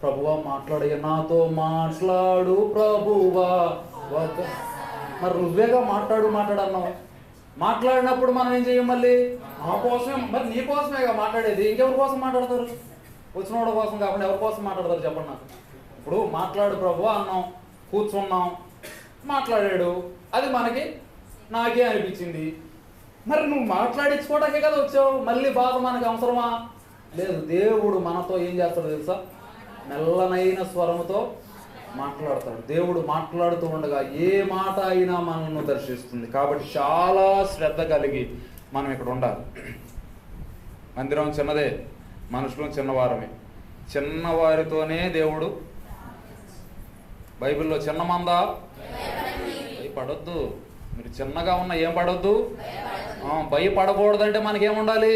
ప్రభువా మాట్లాడయ్యా, నాతో మాట్లాడు ప్రభువా. మరి నువ్వేగా మాట్లాడన్నావు. మాట్లాడినప్పుడు మనం ఏం చెయ్యం? మళ్ళీ నా కోసమే, మరి నీ కోసమేగా మాట్లాడేది. ఇంకెవరి కోసం మాట్లాడతారు? వచ్చినోడ కోసం కాకుండా ఎవరి కోసం మాట్లాడతారు చెప్పండి నాకు. ఇప్పుడు మాట్లాడు ప్రభువా అన్నాం, కూర్చున్నాం, మాట్లాడాడు, అది మనకి నాకే అనిపించింది. మరి నువ్వు మాట్లాడించుకోవడానికే కదా వచ్చావు. మళ్ళీ బాధ మనకు అవసరమా? లేదు. దేవుడు మనతో ఏం చేస్తాడో తెలుసా? మెల్లనైన స్వరముతో మాట్లాడతాడు. దేవుడు మాట్లాడుతూ ఉండగా ఏ మాట అయినా మనల్ని దర్శిస్తుంది. కాబట్టి చాలా శ్రద్ధ కలిగి మనం ఇక్కడ ఉండాలి. మందిరం చిన్నదే, మనుషులు చిన్నవారమే. చిన్నవారితోనే దేవుడు, బైబిల్లో చిన్న మంద భయపడొద్దు. మీరు చిన్నగా ఉన్న ఏం పడొద్దు, భయపడకూడదంటే మనకేముండాలి?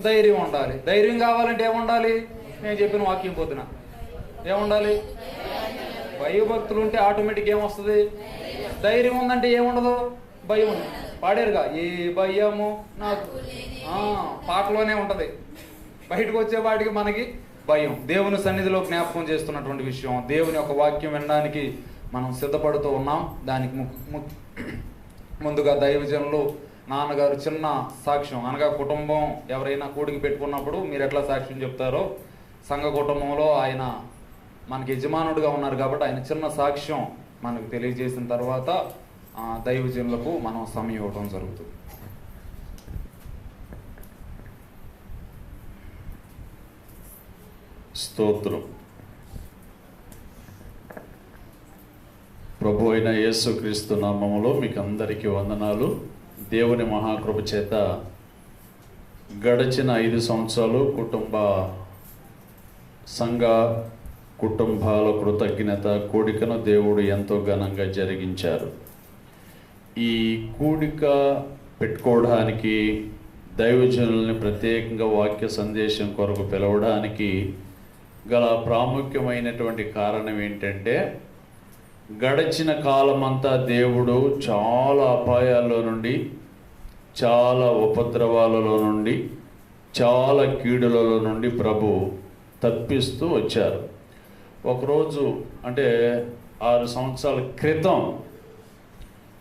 ధైర్యం ఉండాలి. ధైర్యం కావాలంటే ఏముండాలి? నేను చెప్పిన వాక్యం పొద్దున ఏముండాలి? భయభక్తులు ఉంటే ఆటోమేటిక్ ఏమొస్తుంది? ధైర్యం ఉందంటే ఏముండదు? భయం ఉంది. పాడారుగా, ఏ భయము నాకు, పాటలోనే ఉంటుంది. బయటకు వచ్చే వాటికి మనకి భయం. దేవుని సన్నిధిలో జ్ఞాపకం చేస్తున్నటువంటి విషయం, దేవుని యొక్క వాక్యం వినడానికి మనం సిద్ధపడుతూ ఉన్నాం. దానికి ముందుగా దైవజనులు నాన్నగారు చిన్న సాక్ష్యం, అనగా కుటుంబం ఎవరైనా కూడికి పెట్టుకున్నప్పుడు మీరు ఎట్లా సాక్ష్యం చెప్తారో, సంఘ కుటుంబంలో ఆయన మనకి యజమానుడిగా ఉన్నారు కాబట్టి ఆయన చిన్న సాక్ష్యం మనకు తెలియజేసిన తర్వాత దైవజనులకు మనం సమయం ఇవ్వడం జరుగుతుంది. స్తోత్రం. ప్రభు అయిన యేసుక్రీస్తు నామములో మీకు అందరికీ వందనాలు. దేవుని మహాకృప చేత గడిచిన 5 సంవత్సరాలు సంఘ కుటుంబాల కృతజ్ఞత కూడికను దేవుడు ఎంతో ఘనంగా జరిగించారు. ఈ కూడిక పెట్టుకోవడానికి, దైవజనుల్ని ప్రత్యేకంగా వాక్య సందేశం కొరకు పిలవడానికి గల ప్రాముఖ్యమైనటువంటి కారణం ఏంటంటే, గడిచిన కాలమంతా దేవుడు చాలా అపాయాల్లో నుండి, చాలా ఉపద్రవాలలో నుండి, చాలా కీడులలో నుండి ప్రభు తప్పిస్తూ వచ్చారు. ఒకరోజు అంటే 6 సంవత్సరాల క్రితం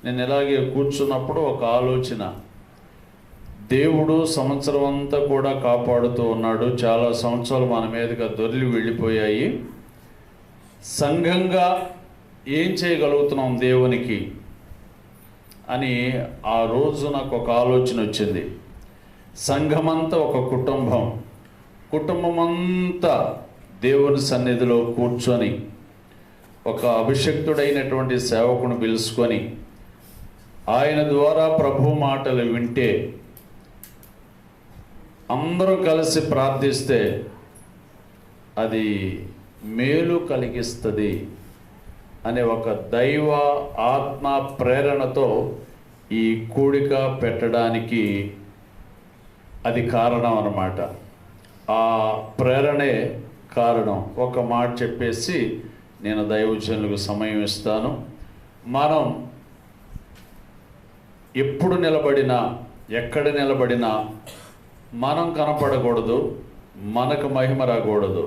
నేను ఇలాగే కూర్చున్నప్పుడు ఒక ఆలోచన, దేవుడు సంవత్సరం అంతా కూడా కాపాడుతూ ఉన్నాడు. చాలా సంవత్సరాలు మన మీదుగా దొర్లి వెళ్ళిపోయాయి. సంఘంగా ఏం చేయగలుగుతున్నాం దేవునికి అని ఆ రోజు నాకు ఒక ఆలోచన వచ్చింది. సంఘమంతా ఒక కుటుంబమంతా దేవుని సన్నిధిలో కూర్చొని ఒక అభిషక్తుడైనటువంటి సేవకుని పిలుచుకొని ఆయన ద్వారా ప్రభు మాటలు వింటే, అందరూ కలిసి ప్రార్థిస్తే అది మేలు కలిగిస్తుంది అనే ఒక దైవ ఆత్మ ప్రేరణతో ఈ కూడిక పెట్టడానికి అది కారణం అన్నమాట. ఆ ప్రేరణే కారణం. ఒక మాట చెప్పేసి నేను దైవజనులకు సమయం ఇస్తాను. మనం ఎప్పుడు నిలబడినా, ఎక్కడ నిలబడినా మనం కనపడకూడదు, మనకు మహిమ రాకూడదు.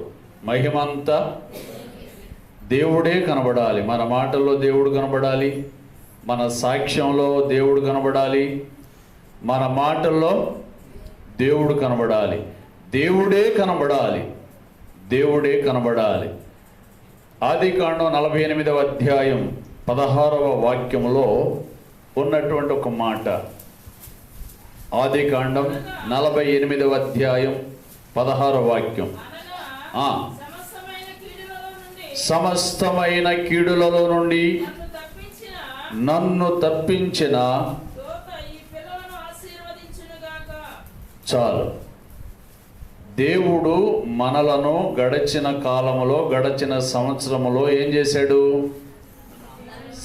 మహిమంతా దేవుడే కనబడాలి. మన మాటల్లో దేవుడు కనబడాలి, మన సాక్ష్యంలో దేవుడు కనబడాలి, మన మాటల్లో దేవుడు కనబడాలి. దేవుడే కనబడాలి, దేవుడే కనబడాలి. ఆదికాండం 48వ అధ్యాయం 16వ వాక్యములో ఉన్నటువంటి ఒక మాట. ఆదికాండం 48వ అధ్యాయం 16వ వాక్యం. సమస్తమైన కీడులలో నుండి నన్ను తప్పించిన, చాలు. దేవుడు మనలను గడిచిన కాలములో, గడిచిన సంవత్సరములో ఏం చేశాడు?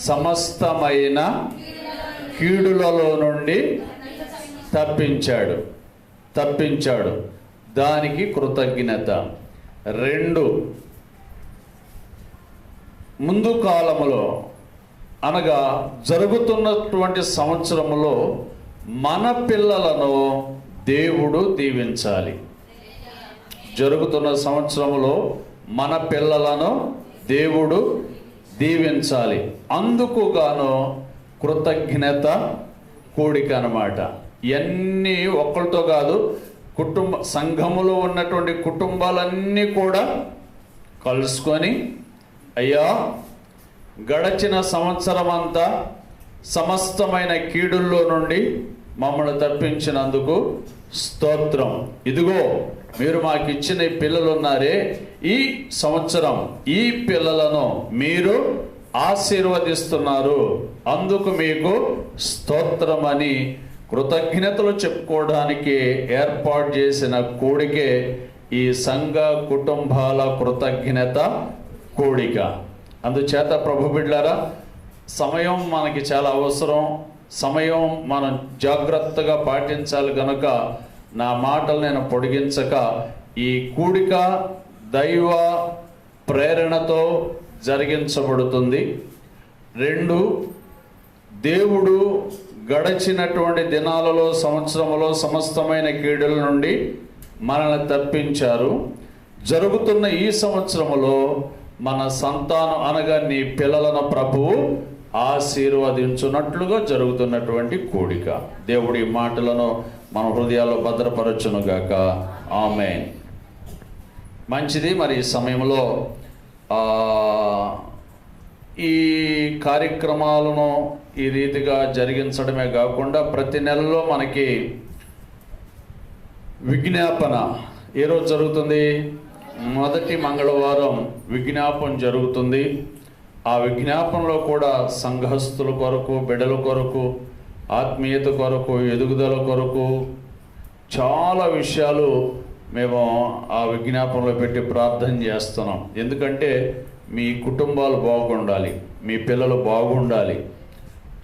సమస్తమైన కీడులలో నుండి తప్పించాడు. దానికి కృతజ్ఞత. 2, ముందు కాలములో అనగా జరుగుతున్నటువంటి సంవత్సరములో మన పిల్లలను దేవుడు దీవించాలి. జరుగుతున్న సంవత్సరంలో మన పిల్లలను దేవుడు దీవించాలి. అందుకు గాను కృతజ్ఞత కూడిక అన్నమాట. ఇవన్నీ ఒక్కరితో కాదు, సంఘములో ఉన్నటువంటి కుటుంబాలన్నీ కూడా కలుసుకొని, అయ్యా గడచిన సంవత్సరం అంతా సమస్తమైన కీడుల్లో నుండి మమ్మల్ని తప్పించినందుకు స్తోత్రం. ఇదిగో మీరు మాకు ఇచ్చిన ఈ పిల్లలు ఉన్నారే, ఈ సంవత్సరం ఈ పిల్లలను మీరు ఆశీర్వదిస్తున్నారు, అందుకు మీకు స్తోత్రం అని కృతజ్ఞతలు చెప్పుకోవడానికి ఏర్పాటు చేసిన కూడికే ఈ సంఘ కుటుంబాల కృతజ్ఞత కూడిక. అందుచేత ప్రభు బిడ్డలారా, సమయం మనకి చాలా అవసరం. సమయం మనం జాగ్రత్తగా పాటించాలి గనుక నా మాటలు నేను పొడిగించక, ఈ కూడిక దైవ ప్రేరణతో జరిగించబడుతుంది. 2, దేవుడు గడచినటువంటి దినాలలో సంవత్సరములో సమస్తమైన కీడుల నుండి మనల్ని తప్పించారు. జరుగుతున్న ఈ సంవత్సరములో మన సంతానం అనగా నీ పిల్లలను ప్రభువు ఆశీర్వదించున్నట్లుగా జరుగుతున్నటువంటి కూడిక. దేవుడి మాటలను మన హృదయాల్లో భద్రపరచునుగాక. ఆమేన్. మంచిది. మరి ఈ సమయంలో ఈ కార్యక్రమాలను ఈ రీతిగా జరిగించడమే కాకుండా ప్రతి నెలలో మనకి విజ్ఞాపన ఏ రోజు జరుగుతుంది? మొదటి మంగళవారం విజ్ఞాపన జరుగుతుంది. ఆ విజ్ఞాపనలో కూడా సంఘస్థుల కొరకు, బిడ్డల కొరకు, ఆత్మీయత కొరకు, ఎదుగుదల కొరకు చాలా విషయాలు మేము ఆ విజ్ఞాపనలో పెట్టి ప్రార్థన చేస్తున్నాం. ఎందుకంటే మీ కుటుంబాలు బాగుండాలి, మీ పిల్లలు బాగుండాలి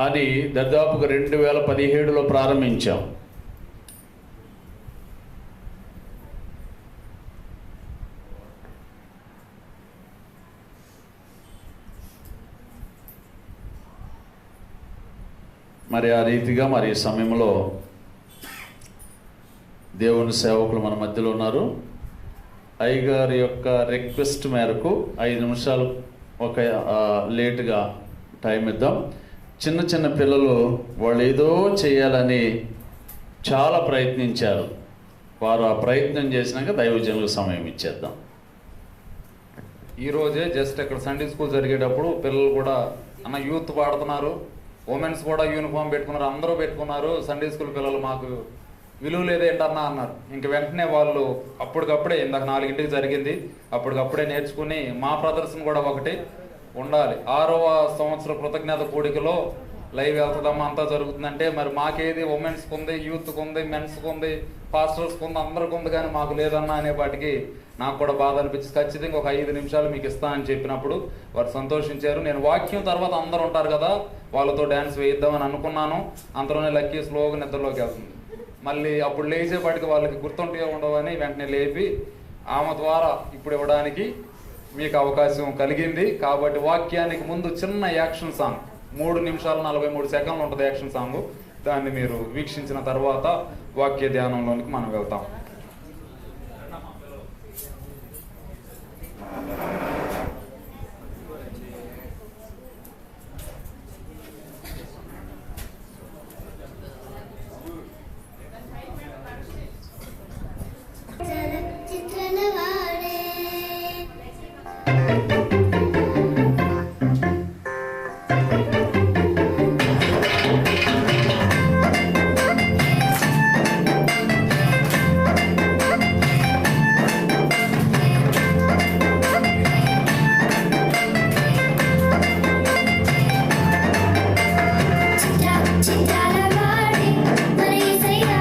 అని దాదాపుగా 2017లో ప్రారంభించాం. మరి ఆ రీతిగా మరి ఈ సమయంలో దేవుని సేవకులు మన మధ్యలో ఉన్నారు. అయ్యగారి యొక్క రిక్వెస్ట్ మేరకు 5 నిమిషాలు ఒక లేటుగా టైం ఇద్దాం. చిన్న చిన్న పిల్లలు వాళ్ళు ఏదో చేయాలని చాలా ప్రయత్నించారు. వారు ఆ ప్రయత్నం చేసినాక దైవజనులకు సమయం ఇచ్చేద్దాం. ఈరోజే జస్ట్ ఇక్కడ సండే స్కూల్ జరిగేటప్పుడు పిల్లలు కూడా అన్న యూత్ వాడుతున్నారు, ఉమెన్స్ కూడా యూనిఫామ్ పెట్టుకున్నారు, అందరూ పెట్టుకున్నారు, సండే స్కూల్ పిల్లలు మాకు విలువ లేదేంటన్నా అన్నారు. ఇంక వెంటనే వాళ్ళు అప్పటికప్పుడే, ఇందాక 4 జరిగింది, అప్పటికప్పుడే నేర్చుకుని మా ప్రదర్శన కూడా ఒకటి ఉండాలి. 6వ సంవత్సర కృతజ్ఞత కూడికలో లైవ్ వెళ్తుందమ్మా, అంతా జరుగుతుందంటే మరి మాకేది ఉమెన్స్కి ఉంది, యూత్కి ఉంది, మెన్స్కి ఉంది, పాస్టర్స్కి ఉంది, అందరికి ఉంది, కానీ మాకు లేదన్నా అనే వాటికి నాకు కూడా బాధ అనిపించింది. ఖచ్చితంగా ఒక 5 నిమిషాలు మీకు ఇస్తా అని చెప్పినప్పుడు వారు సంతోషించారు. నేను వాక్యం తర్వాత అందరూ ఉంటారు కదా, వాళ్ళతో డ్యాన్స్ వేయిద్దామని అనుకున్నాను. అంతలోనే లక్కీ స్లోగా నిద్రలోకి వెళ్తుంది. మళ్ళీ అప్పుడు లేచేపాటికి వాళ్ళకి గుర్తుంటే ఉండవని వెంటనే లేపి ఆమె ద్వారా ఇప్పుడు ఇవ్వడానికి మీకు అవకాశం కలిగింది. కాబట్టి వాక్యానికి ముందు చిన్న యాక్షన్ సాంగ్, 3 నిమిషాలు 43 సెకండ్లు ఉంటుంది యాక్షన్ సాంగ్. దాన్ని మీరు వీక్షించిన తర్వాత వాక్య ధ్యానంలోనికి మనం వెళ్తాం. చిత్రాల వాడే మన యేసయ్య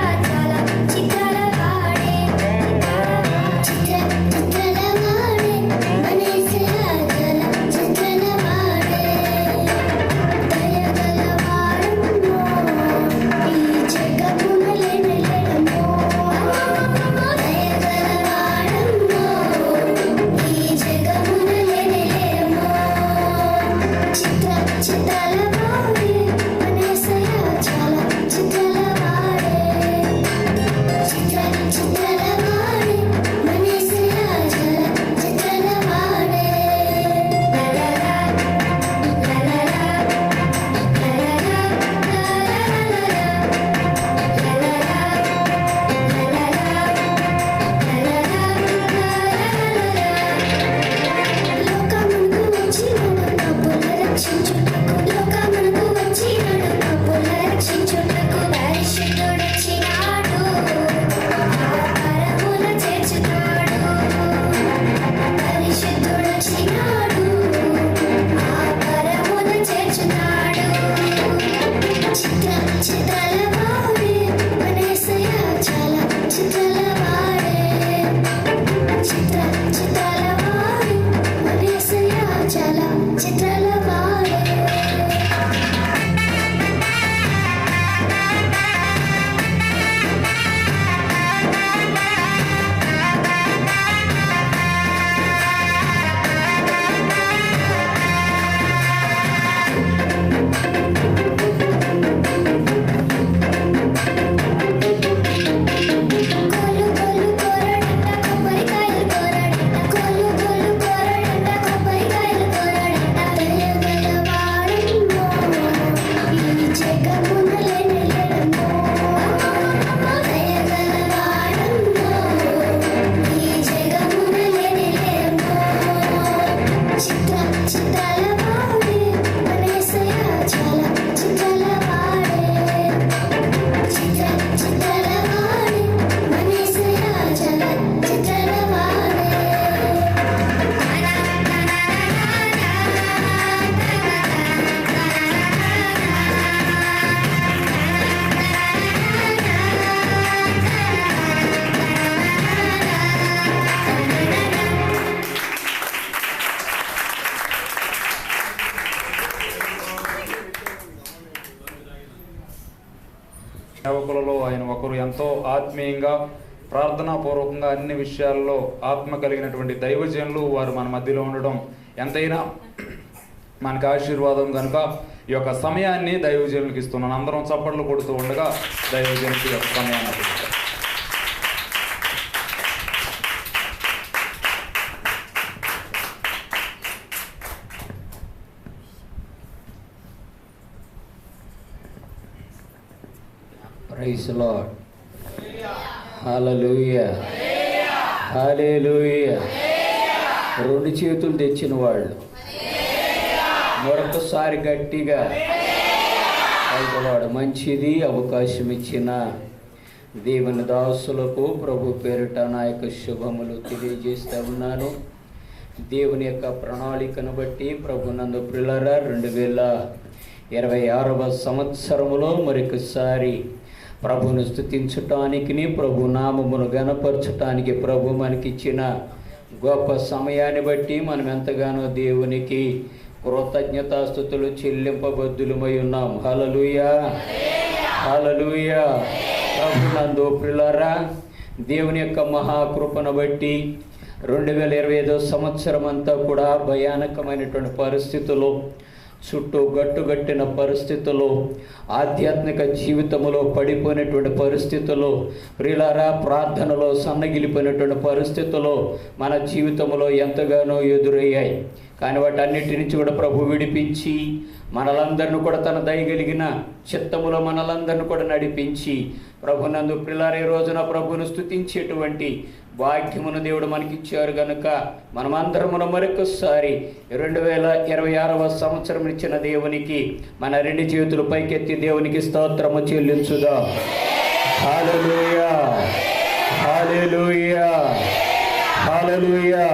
సేవకులలో ఆయన ఒకరు. ఎంతో ఆత్మీయంగా ప్రార్థనాపూర్వకంగా అన్ని విషయాల్లో ఆత్మ కలిగినటువంటి దైవజనులు వారు మన మధ్యలో ఉండడం ఎంతైనా మనకి ఆశీర్వాదం కనుక ఈ యొక్క సమయాన్ని దైవజనులకు ఇస్తున్నాను. అందరం చప్పట్లు కొడుతూ ఉండగా దైవజనులకి యొక్క సమయాన్ని అప్పగిస్తాం. Praise lord. హల్లెలూయా, హల్లెలూయా. రెండు చేతులు తెచ్చిన వాళ్ళు మరొకసారి గట్టిగా మంచిది అవకాశం ఇచ్చిన దేవుని దాసులకు ప్రభు పేరిట నా యొక్క శుభములు తెలియజేస్తూ ఉన్నాను. దేవుని యొక్క ప్రణాళికను బట్టి ప్రభునందు ప్రియులారా 2026వ సంవత్సరములో మరొకసారి ప్రభును స్తుతించటానికి, ప్రభు నామమును గణపరచటానికి ప్రభు మనకిచ్చిన గొప్ప సమయాన్ని బట్టి మనం ఎంతగానో దేవునికి కృతజ్ఞతాస్తుతులు చెల్లింపబద్దులమై ఉన్నాం. హల్లెలూయా, హల్లెలూయా. ప్రభునందు ప్రియులారా, దేవుని యొక్క మహాకృపను బట్టి 2025వ సంవత్సరం అంతా కూడా భయానకమైనటువంటి పరిస్థితుల్లో, చుట్టూ గట్టుగట్టిన పరిస్థితుల్లో, ఆధ్యాత్మిక జీవితంలో పడిపోయినటువంటి పరిస్థితుల్లో, ప్రియులారా ప్రార్థనలో సన్నగిలిపోయినటువంటి పరిస్థితుల్లో మన జీవితంలో ఎంతగానో ఎదురయ్యాయి. కానీ వాటన్నిటి నుంచి కూడా ప్రభు విడిపించి మనలందరినీ కూడా తన దయగలిగిన చిత్తములో మనలందరినీ కూడా నడిపించి ప్రభునందు ప్రియులారా ఈ రోజున ప్రభును స్తుతించేటువంటి భాగ్యమును దేవుడు మనకిచ్చారు కనుక మనమందరమును మరొకసారి 2026వ సంవత్సరం ఇచ్చిన దేవునికి మన రెండు చేతులు పైకెత్తి దేవునికి స్తోత్రము చెల్లించుదాం. హల్లెలూయా, హల్లెలూయా, హల్లెలూయా.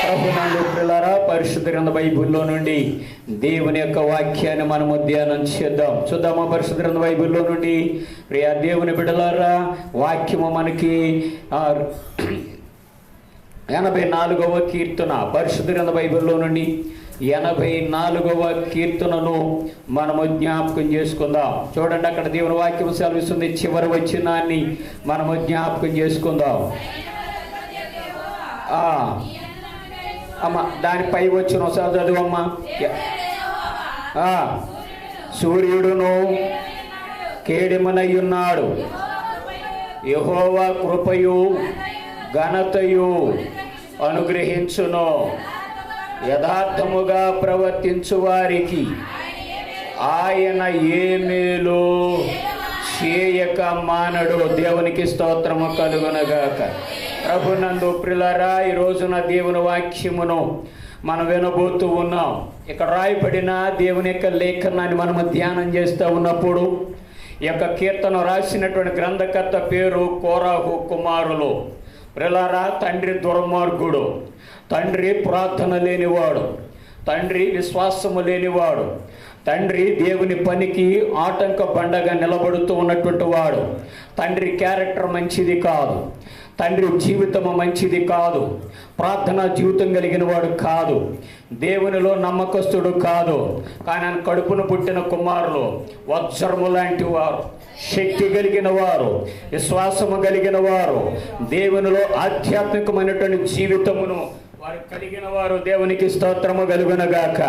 ప్రభునందు ప్రియులారా పరిశుద్ధ గ్రంథ బైబిల్లో నుండి దేవుని యొక్క వాక్యాన్ని మనము ధ్యానం చేద్దాం. చూద్దామా పరిశుద్ధ గ్రంథ బైబిల్లో నుండి? ప్రియ దేవుని బిడ్డలారా, వాక్యము మనకి 84వ కీర్తన, పరిశుద్ధ గ్రంథ బైబిల్లో నుండి 84వ కీర్తనను మనము జ్ఞాపకం చేసుకుందాం. చూడండి, అక్కడ దేవుని వాక్యం సెలవిస్తుంది. చివరి వచనాన్ని మనము జ్ఞాపకం చేసుకుందాం. అమ్మ దానిపై వచ్చిన ఒకసారి చదువమ్మా. సూర్యుడును కేడిమనయ్యున్నాడు, యెహోవా కృపయు ఘనతయు అనుగ్రహించును. యథార్థముగా ప్రవర్తించు వారికి ఆయన ఏ మేలు చేయక మానడు. దేవునికి స్తోత్రము కలుగునగాక. ప్రభునందు ప్రియులారా, ఈ రోజున దేవుని వాక్యమును మనం వినబోతూ ఉన్నాం. ఇక్కడ రాయబడిన దేవుని యొక్క లేఖనాన్ని మనము ధ్యానం చేస్తూ ఉన్నప్పుడు ఈ యొక్క కీర్తన రాసినటువంటి గ్రంథకర్త పేరు కోరాహు కుమారులు. ప్రియులారా, తండ్రి దుర్మార్గుడు, తండ్రి ప్రార్థన లేనివాడు, తండ్రి విశ్వాసము లేనివాడు, తండ్రి దేవుని పనికి ఆటంక బండగా నిలబడుతూ ఉన్నటువంటి వాడు. తండ్రి క్యారెక్టర్ మంచిది కాదు, తండ్రి జీవితము మంచిది కాదు, ప్రార్థనా జీవితం కలిగిన వాడు కాదు, దేవునిలో నమ్మకస్తుడు కాదు. కానీ ఆయన కడుపును పుట్టిన కుమారులు వజ్రము లాంటి వారు, శక్తి కలిగిన వారు, విశ్వాసము కలిగిన వారు, దేవునిలో ఆధ్యాత్మికమైనటువంటి జీవితమును వారు కలిగిన వారు. దేవునికి స్తోత్రము కలుగునగాక.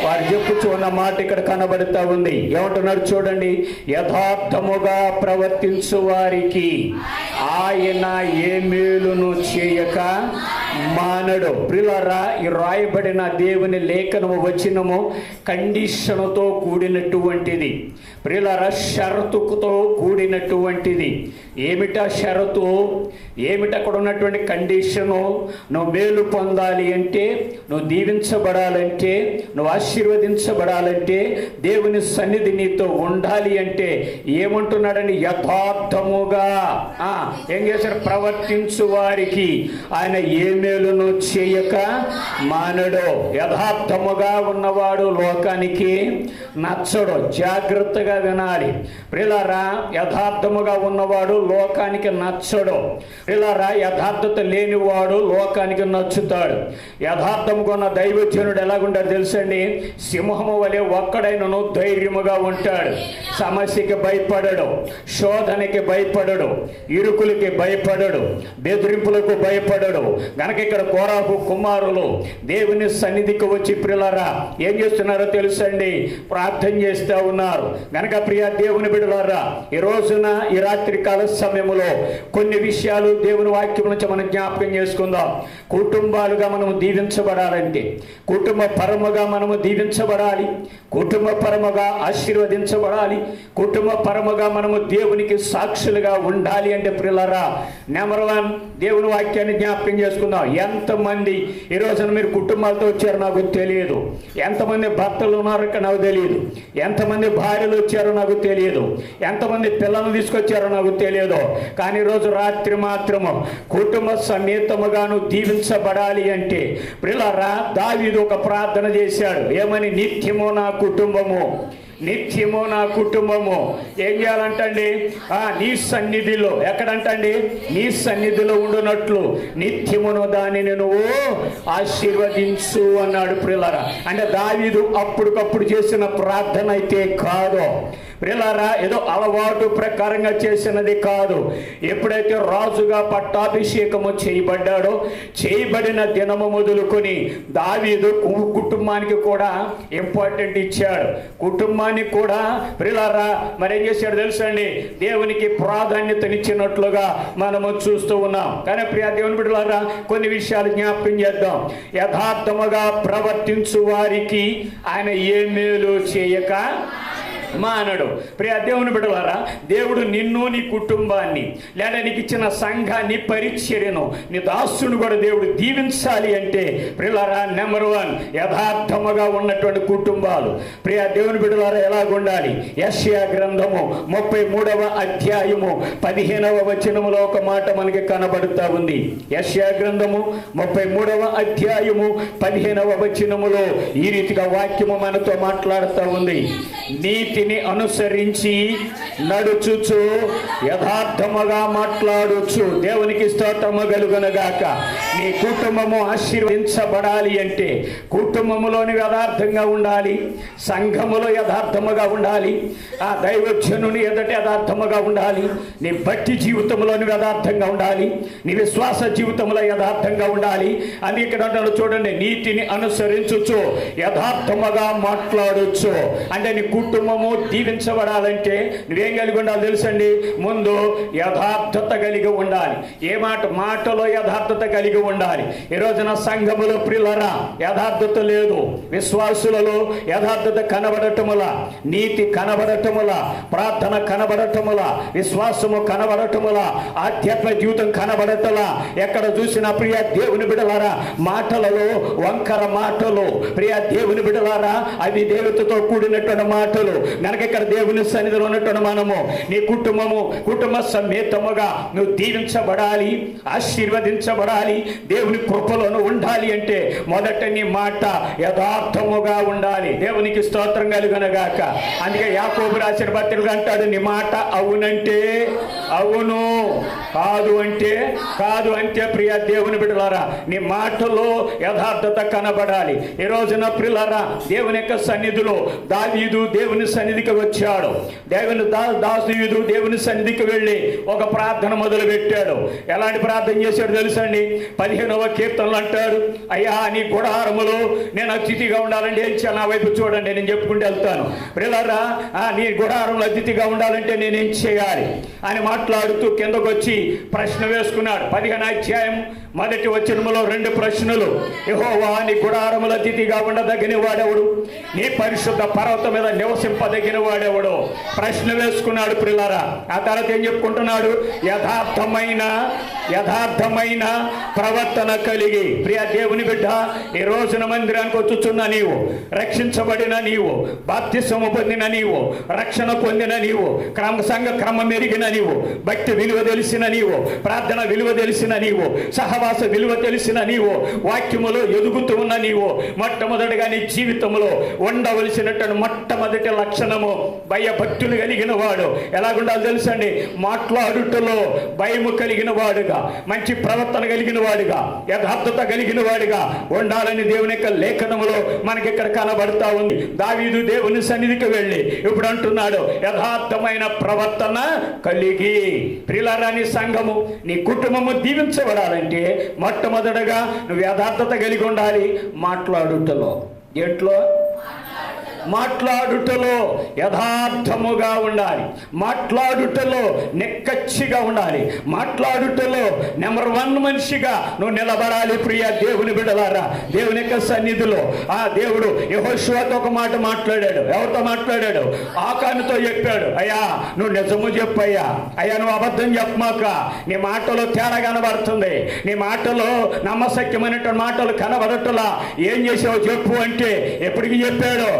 వారు చెప్పుచు ఉన్న మాట ఇక్కడ కనబడుతూ ఉంది. ఏమంటున్నారు చూడండి, యథార్థముగా ప్రవర్తించు వారికి ఆయన ఏ మేలును చేయక మానడు. ప్రియులారా, ఈ రాయబడిన దేవుని లేఖనము వచనము కండిషన్తో కూడినటువంటిది. ప్రియులారా, షరతుతో కూడినటువంటిది. ఏమిటా షరతు? ఏమిటి అక్కడ ఉన్నటువంటి కండిషను? నువ్వు మేలు పొందాలి అంటే, నువ్వు దీవించబడాలంటే, నువ్వు ఆశీర్వదించబడాలంటే, దేవుని సన్నిధి నీతో ఉండాలి అంటే ఏమంటున్నాడని? యథార్థముగా ఏం చేశారు? ప్రవర్తించు వారికి ఆయన ఏ మేలును చేయక మానడు. యథార్థముగా ఉన్నవాడు లోకానికి నచ్చడు. జాగ్రత్తగా వినాలి ప్రియులారా, యథార్థముగా ఉన్నవాడు లోకానికి నచ్చడు. ప్రియులారా, యథార్థత లేనివాడు లోకానికి నచ్చుతాడు. యథార్థముగా ఉన్న దైవజనుడు ఎలాగుంటాడు తెలుసండి? సింహము వలె ఒక్కడైనను ధైర్యముగా ఉంటాడు. సమస్యకి భయపడడు, శోధనకి భయపడడు, ఇరుకులకి భయపడడు, బెదిరింపులకు భయపడడు. గనక ఇక్కడ కోరాహు కుమారులు దేవుని సన్నిధికి వచ్చి ప్రియులారా ఏం చేస్తున్నారో తెలుసండి? ప్రార్థన చేస్తూ ఉన్నారు. గనక ప్రియ దేవుని బిడ్డలారా, ఈ రోజున ఈ రాత్రి కాల సమయంలో కొన్ని విషయాలు దేవుని వాక్యం నుంచి మనం జ్ఞాపకం చేసుకుందాం. కుటుంబాలుగా మనము దీవించబడాలంటే, కుటుంబ పరముగా మనము దీవించబడాలి, కుటుంబ పరముగా ఆశీర్వదించబడాలి, కుటుంబ పరముగా మనము దేవునికి సాక్షులుగా ఉండాలి అంటే ప్రియులారా, నెంబర్ 1 దేవుని వాక్యాన్ని జ్ఞాపకం చేసుకుందాం. ఎంతమంది ఈ రోజున మీరు కుటుంబాలతో వచ్చారో నాకు తెలియదు. ఎంతమంది భర్తలు ఉన్నారో నాకు తెలియదు. ఎంతమంది భార్యలు వచ్చారో నాకు తెలియదు. ఎంతమంది పిల్లలు తీసుకొచ్చారో నాకు తెలియదు. కానీ ఈరోజు రాత్రి మాత్రము కుటుంబ సమేతముగాను దీవించబడాలి అంటే ప్రియులారా, దావీదు ఒక ప్రార్థన చేశాడు. ఏమని? నిత్యము నా కుటుంబము, నిత్యము నా కుటుంబము ఏం చేయాలంటండి? నీ సన్నిధిలో, ఎక్కడంటండి? నీ సన్నిధిలో ఉండునట్లు నిత్యమును దానిని నువ్వు ఆశీర్వదించు అన్నాడు ప్రియులారా. అంటే దావీదు అప్పటికప్పుడు చేసిన ప్రార్థన అయితే కాదు ప్రియులారా, ఏదో అలవాటు ప్రకారంగా చేసినది కాదు. ఎప్పుడైతే రాజుగా పట్టాభిషేకము చేయబడ్డాడో, చేయబడిన దినము మొదలుకొని దావీదు కుటుంబానికి కూడా ఇంపార్టెంట్ ఇచ్చాడు. కుటుంబానికి కూడా ప్రియులారా మరి ఏం చేశాడు తెలుసండి? దేవునికి ప్రాధాన్యతనిచ్చినట్లుగా మనము చూస్తూ ఉన్నాం. కానీ ప్రియ దేవుని బిడ్డలారా, కొన్ని విషయాలు జ్ఞాపకం చేద్దాం. యథార్థముగా ప్రవర్తించు వారికి ఆయన ఏ మేలు చేయక మానడు. ప్రియ దేవుని బిడ్డలారా, దేవుడు నిన్ను, నీ కుటుంబాన్ని, లేదా నీకు ఇచ్చిన సంఘాన్ని, పరిచర్యను, నీ దాసుని కూడా దేవుడు దీవించాలి అంటే ప్రియులారా, నెంబర్ 1 యథార్థముగా ఉన్నటువంటి కుటుంబాలు. ప్రియ దేవుని బిడ్డలారా ఎలాగుండాలి? యెషయా గ్రంథము 33వ అధ్యాయము 15వ వచనములో ఒక మాట మనకి కనబడుతూ ఉంది. యెషయా గ్రంథము 33వ అధ్యాయము 15వ వచనములో ఈ రీతిగా వాక్యము మనతో మాట్లాడుతూ ఉంది. నీతిని అనుసరించి నడుచుచు యథార్థముగా మాట్లాడుచు. దేవునికి స్తోత్రము కలుగునగాక. నీ కుటుంబము ఆశీర్వదించబడాలి అంటే కుటుంబములోని యథార్థంగా ఉండాలి, సంఘములో యథార్థముగా ఉండాలి, ఆ దైవజనుని ఎదుట యథార్థముగా ఉండాలి, నీ భక్తి జీవితంలోని యథార్థంగా ఉండాలి, నీ విశ్వాస జీవితంలో యథార్థంగా ఉండాలి అని ఇక్కడ అంటాడు చూడండి. నీతిని అనుసరించుచు యథార్థముగా మాట్లాడొచ్చు అంటే నీ కుటుంబము దీవించబడాలంటే నువ్వేం కలిగి ఉండాలి తెలుసండి? ముందు యథార్థత కలిగి ఉండాలి. ఏ మాటలో యథార్థత కలిగి ఉండాలి. ఈ రోజున సంఘములో ప్రియులారా యథార్థత లేదు. విశ్వాసులలో యథార్థత కనబడటముల, నీతి కనబడటముల, ప్రార్థన కనబడటముల, విశ్వాసము కనబడటముల, ఆధ్యాత్మిక జీవితం కనబడటలా. ఎక్కడ చూసినా ప్రియ దేవుని బిడ్డలారా మాటలలో వంకర మాటలు, ప్రియ దేవుని బిడ్డలారా అవి దేవతతో కూడినటువంటి మాటలు. గనక ఇక్కడ దేవుని సన్నిధిలో ఉన్నటువంటి మనము నీ కుటుంబము కుటుంబ సమేతముగా నువ్వు దీవించబడాలి, ఆశీర్వదించబడాలి, దేవుని కృపలోను ఉండాలి అంటే మొదట నీ మాట యథార్థముగా ఉండాలి. దేవునికి స్తోత్రం కలుగునగాక. అందుకే యాకోబు రాసిన పత్రికలో అంటాడు, నీ మాట అవునంటే అవును, కాదు అంటే కాదు. అంటే ప్రియ దేవుని బిడ్డలారా నీ మాటలో యథార్థత కనబడాలి. ఈ రోజున ప్రియులారా దేవుని యొక్క సన్నిధిలో దావీదు దేవుని సన్నిధికి వచ్చాడు. దావీదు దేవుని సన్నిధికి వెళ్ళి ఒక ప్రార్థన మొదలు పెట్టాడు. ఎలాంటి ప్రార్థన చేశాడు తెలుసండి? 15వ కీర్తనలు అంటాడు, అయ్యా నీ గుడారములో నేను అతిథిగా ఉండాలంటే ఏం చేయాలి? నా వైపు చూడండి, నేను చెప్పుకుంటూ వెళ్తాను. ప్రియులారా నీ గుడారంలో అతిథిగా ఉండాలంటే నేనేం చేయాలి అని మాట్లాడుతూ కిందకు వచ్చి ప్రశ్న వేసుకున్నాడు. 15వ అధ్యాయం 1వ వచనములో 2 ప్రశ్నలు. యెహోవా నీ గుడారముల అతిథిగా ఉండదగిన వాడెవడు? నీ పరిశుద్ధ పర్వతం మీద నివసింపదగిన నమ్మదగిన వాడెవడో ప్రశ్న వేసుకున్నాడు ప్రియులారా. ఆ తర్వాత ఏం చెప్పుకుంటున్నాడు? యథార్థమైన ప్రవర్తన కలిగి. ప్రియ దేవుని బిడ్డ, ఈ రోజున మందిరానికి వచ్చుచున్న నీవు, రక్షించబడిన నీవు, బాప్తిస్మము పొందిన నీవు, రక్షణ పొందిన నీవు, సంఘ క్రమం ఎరిగిన నీవు, భక్తి విలువ తెలిసిన నీవు, ప్రార్థన విలువ తెలిసిన నీవు, సహవాస విలువ తెలిసిన నీవు, వాక్యములో ఎదుగుతూ ఉన్న నీవు, మొట్టమొదటిగా నీ జీవితంలో ఉండవలసినటువంటి మొట్టమొదటి లక్షణము భయభక్తులు కలిగిన వాడు. ఎలాగుండాలో తెలుసండి? మాట్లాడుటలో భయము కలిగిన వాడుగా, మంచి ప్రవర్తన కలిగిన వాడుగా, యథార్థత కలిగిన వాడుగా ఉండాలని దేవుని యొక్క లేఖనములో మనకి ఇక్కడ కనబడతా ఉంది. దావీదు దేవుని సన్నిధికి వెళ్ళి ఇప్పుడు అంటున్నాడు, యథార్థమైన ప్రవర్తన కలిగి. ప్రియులారా, నీ సంఘము, నీ కుటుంబము దీవించబడాలంటే మొట్టమొదటగా నువ్వు యథార్థత కలిగి ఉండాలి. మాట్లాడుటలో, మాట్లాడుటలో యథార్థముగా ఉండాలి. మాట్లాడుటలో నిక్కచ్చిగా ఉండాలి. మాట్లాడుటలో నెంబర్ 1 మనిషిగా నువ్వు నిలబడాలి. ప్రియ దేవుని బిడ్డలారా, దేవుని యొక్క సన్నిధిలో ఆ దేవుడు యెహోషువతో ఒక మాట మాట్లాడాడు. ఎవరితో మాట్లాడాడు? ఆకానుతో చెప్పాడు, అయ్యా నువ్వు నిజము చెప్పయ్యా, అయ్యా నువ్వు అబద్ధం చెప్పమాక, నీ మాటలో తేడా కనబడుతుంది, నీ మాటలో నమ్మశక్యమైనటువంటి మాటలు కనబడటలా, ఏం చేసావు చెప్పు అంటే ఎప్పటికి చెప్పాడు?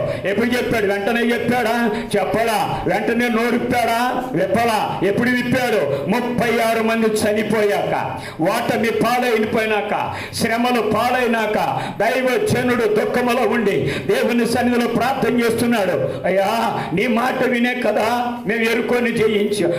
వెంటనే చెప్పాడా? చెప్పడా? వెంటనే నోరిప్పాడా? విప్పలా? ఎప్పుడు విప్పాడు? 36 మంది చనిపోయాక, ఓటమి పాలైపోయినాక, శ్రమలు పాలైనాక దైవజనుడు దుఃఖములో ఉండి దేవుని సన్నిధిలో ప్రార్థన చేస్తున్నాడు. అయ్యా నీ మాట వినే కదా మేము ఎరుకోని జయించాం,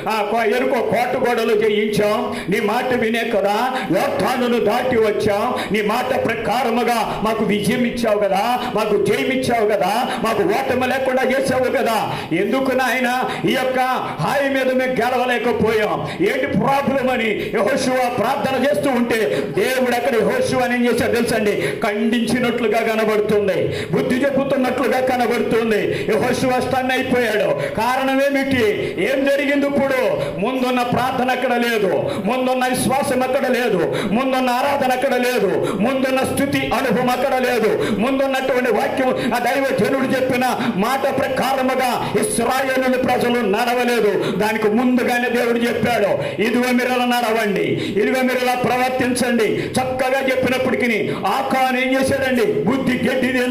ఎరుకో కోట గోడలు జయించాం, నీ మాట వినే కదా యోర్దానును దాటి వచ్చాం, నీ మాట ప్రకారముగా మాకు విజయం ఇచ్చావు కదా, మాకు జయం ఇచ్చావు కదా, మాకు ఓటమి లేకుండా చేసావు కదా, ఎందుకు నాయన ఈ యొక్క హాయి మీద మేము గెలవలేకపోయాం, ఏంటి ప్రాబ్లం అని యెహోషువ ప్రార్థన చేస్తూ ఉంటే దేవుడు అక్కడ యెహోషువని ఏం చేశాడు తెలుసండి? ఖండించినట్లుగా కనబడుతుంది, బుద్ధి చెబుతున్నట్లుగా కనబడుతుంది. యెహోషువ స్టన్ అయిపోయాడు. కారణం ఏమిటి? ఏం జరిగింది? ఇప్పుడు ముందున్న ప్రార్థన అక్కడ లేదు, ముందున్న విశ్వాసం అక్కడ లేదు, ముందున్న ఆరాధన అక్కడ లేదు, ముందున్న స్తుతి అనుభవం అక్కడ లేదు, ముందున్నటువంటి వాక్యం ఆ దైవజనుడు చెప్పిన మాట ప్రకారముగా ఇశ్రాయేలు ప్రజలు నడవలేదు. దానికి ముందుగానే దేవుడు చెప్పాడు, ఇదిగో మీరు ఇలా నడవండి, ఇదిగో మీరు ఇలా ప్రవర్తించండి. చక్కగా చెప్పినప్పటికీ ఆకాను ఏం చేశాడండి? బుద్ధి గడ్డిది,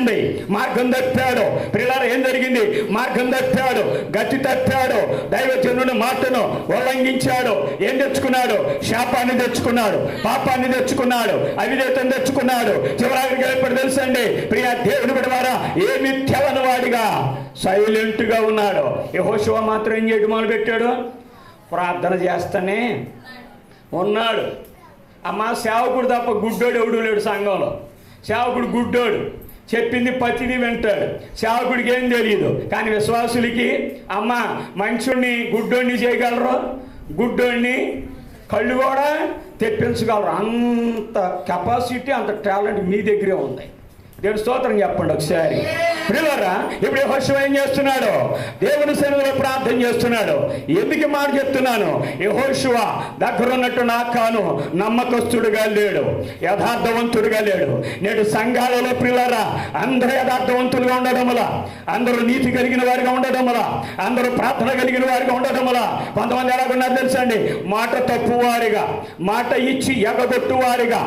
మార్గం తప్పాడు. పిల్లలు ఏం జరిగింది? మార్గం తప్పాడు, గతి తప్పాడు, దైవజనుడి మాటను ఉల్లంఘించాడు. ఏం తెచ్చుకున్నాడు? శాపాన్ని తెచ్చుకున్నాడు, పాపాన్ని తెచ్చుకున్నాడు, అవిధేయతను తెచ్చుకున్నాడు. చివరికి ఎప్పుడు తెలుసండి ప్రియ దేవుని ద్వారా ఏమి తెలని వాడిగా సైలెంట్ గా ఉన్నాడు. యెహోషువ మాత్రం ఏం చేయడం మొదలు పెట్టాడు? ప్రార్థన చేస్తానే ఉన్నాడు. అమ్మ సేవకుడు తప్ప గుడ్డోడు ఎవడు లేడు సంఘంలో. సేవకుడు గుడ్డోడు, చెప్పింది ప్రతిదీ వింటాడు. సేవకుడికి ఏం తెలియదు. కానీ విశ్వాసులకి అమ్మ మనుషుడిని గుడ్డోడిని చేయగలరు, గుడ్డోడిని కళ్ళు కూడా తెప్పించగలరు. అంత కెపాసిటీ, అంత టాలెంట్ మీ దగ్గరే ఉంది. దేవుని స్తోత్రం చెప్పండి ఒకసారి. ప్రియులారా, ఇప్పుడు యెహోషువ ఏం చేస్తున్నాడు? దేవుని సన్నిధిలో ప్రార్థన చేస్తున్నాడు. ఎందుకు మాట చెప్తున్నాను? యెహోషువ దగ్గర ఉన్నట్టు ఆకాను నమ్మకస్తుడుగా లేడు, యథార్థవంతుడుగా లేడు. నేడు సంఘాలలో ప్రియులారా అందరూ యథార్థవంతులుగా ఉండడంలా, అందరూ నీతి కలిగిన వారిగా ఉండడంలా, అందరూ ప్రార్థన కలిగిన వారిగా ఉండడంలా కొంతమంది ఎలాగున్నారు తెలుసండి? మాట తప్పువారిగా, మాట ఇచ్చి ఎగగొట్టువారిగా,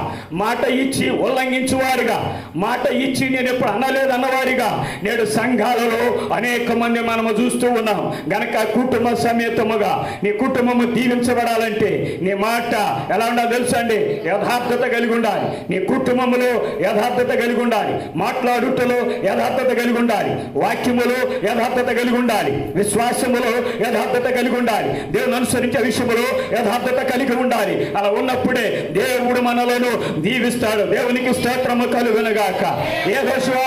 మాట ఇచ్చి ఉల్లంఘించువారిగా, మాట ఇచ్చి నేను ఎప్పుడు అనలేదు అన్నవారిగా నేడు సంఘాలలో అనేక మంది మనము చూస్తూ ఉన్నాం. గనక కుటుంబ సమేతముగా నీ కుటుంబము దీవించబడాలంటే నీ మాట ఎలా ఉండాలి తెలుసండి? యథార్థత కలిగి ఉండాలి. నీ కుటుంబములో యథార్థత కలిగి ఉండాలి, మాట్లాడుటలో యథార్థత కలిగి ఉండాలి, వాక్యములో యథార్థత కలిగి ఉండాలి, విశ్వాసములో యథార్థత కలిగి ఉండాలి, దేవుని అనుసరించే విషయములో యథార్థత కలిగి ఉండాలి. అలా ఉన్నప్పుడే దేవుడు మనలను దీవిస్తాడు. దేవునికి స్తోత్రము కలుగునుగాక. యెహోషువ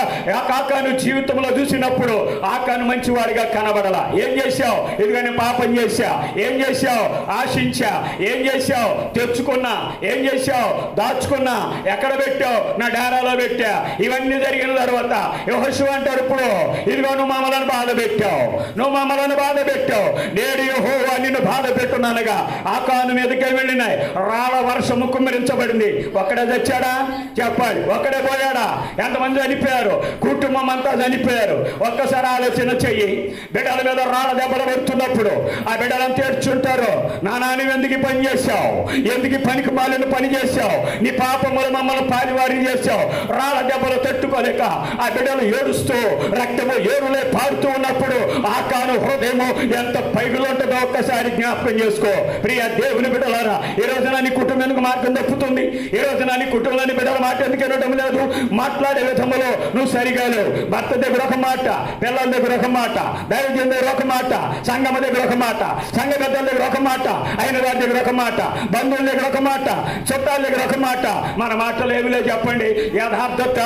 ఆకాను జీవితంలో చూసినప్పుడు ఆకాను మంచివాడిగా కనబడలా. ఏం చేశావు? ఇదిగోనే పాపం చేశా. ఏం చేశావు? ఆశించా. ఏం చేశావు? తెచ్చుకున్నా. ఏం చేశావు? దాచుకున్నా. ఎక్కడ పెట్టావు? నా డేరాలో పెట్టా. ఇవన్నీ జరిగిన తర్వాత యెహోషువ అంటారు, ఇప్పుడు ఇదిగో నువ్వు మమ్మలను బాధ పెట్టావు, నువ్వు మమ్మలను బాధ పెట్టావు, నేడు యెహోవా నిన్ను బాధ పెట్టున్నానుగా. ఆకాను మీదకే వెళ్ళినాయి, రాళ్ళ వర్షము కుమ్మరించబడింది. ఒక్కడే తెచ్చాడా? చెప్పాలి. ఒక్కడే పోయాడా? ఎంత ఎంతమంది చనిపోయారు? కుటుంబం అంతా చనిపోయారు. ఒక్కసారి ఆలోచన చెయ్యి. బిడ్డల మీద రాళ్ళ దెబ్బలు పడుతున్నప్పుడు ఆ బిడ్డలంతా ఏడ్చుంటారు. నాన్న నువ్వు ఎందుకు పని చేశావు? ఎందుకు పనికి మాలిన పని చేశావు? నీ పాపములు మమ్మల్ని పారివారి చేశావు. రాళ్ళ దెబ్బలు తట్టుకోలేక ఆ బిడ్డలు ఏడుస్తూ రక్తము ఏరులే పారుతూ ఉన్నప్పుడు ఆకాను హృదయము ఎంత పైగులు ఉంటుందో ఒక్కసారి జ్ఞాపకం చేసుకో. ప్రియ దేవుని బిడ్డలారా, ఈ రోజున నీ కుటుంబానికి మార్గం తప్పుతుంది. ఈ రోజున నీ కుటుంబంలోని బిడ్డల మాట ఎందుకు వినడం లేదు? మాట్లాడే విధములో నువ్వు సరిగా లేవు. భర్త దగ్గర ఒక మాట, పిల్లల దగ్గర ఒక మాట, దైవజనుల దగ్గర ఒక మాట, సంఘం దగ్గర ఒక మాట, సంఘ పెద్దల దగ్గర ఒక మాట, అయిన వారి దగ్గర ఒక మాట, బంధువుల దగ్గర ఒక మాట, చుట్టాల దగ్గర ఒక మాట. మన మాటలు ఏమి లేదు చెప్పండి? యథార్థత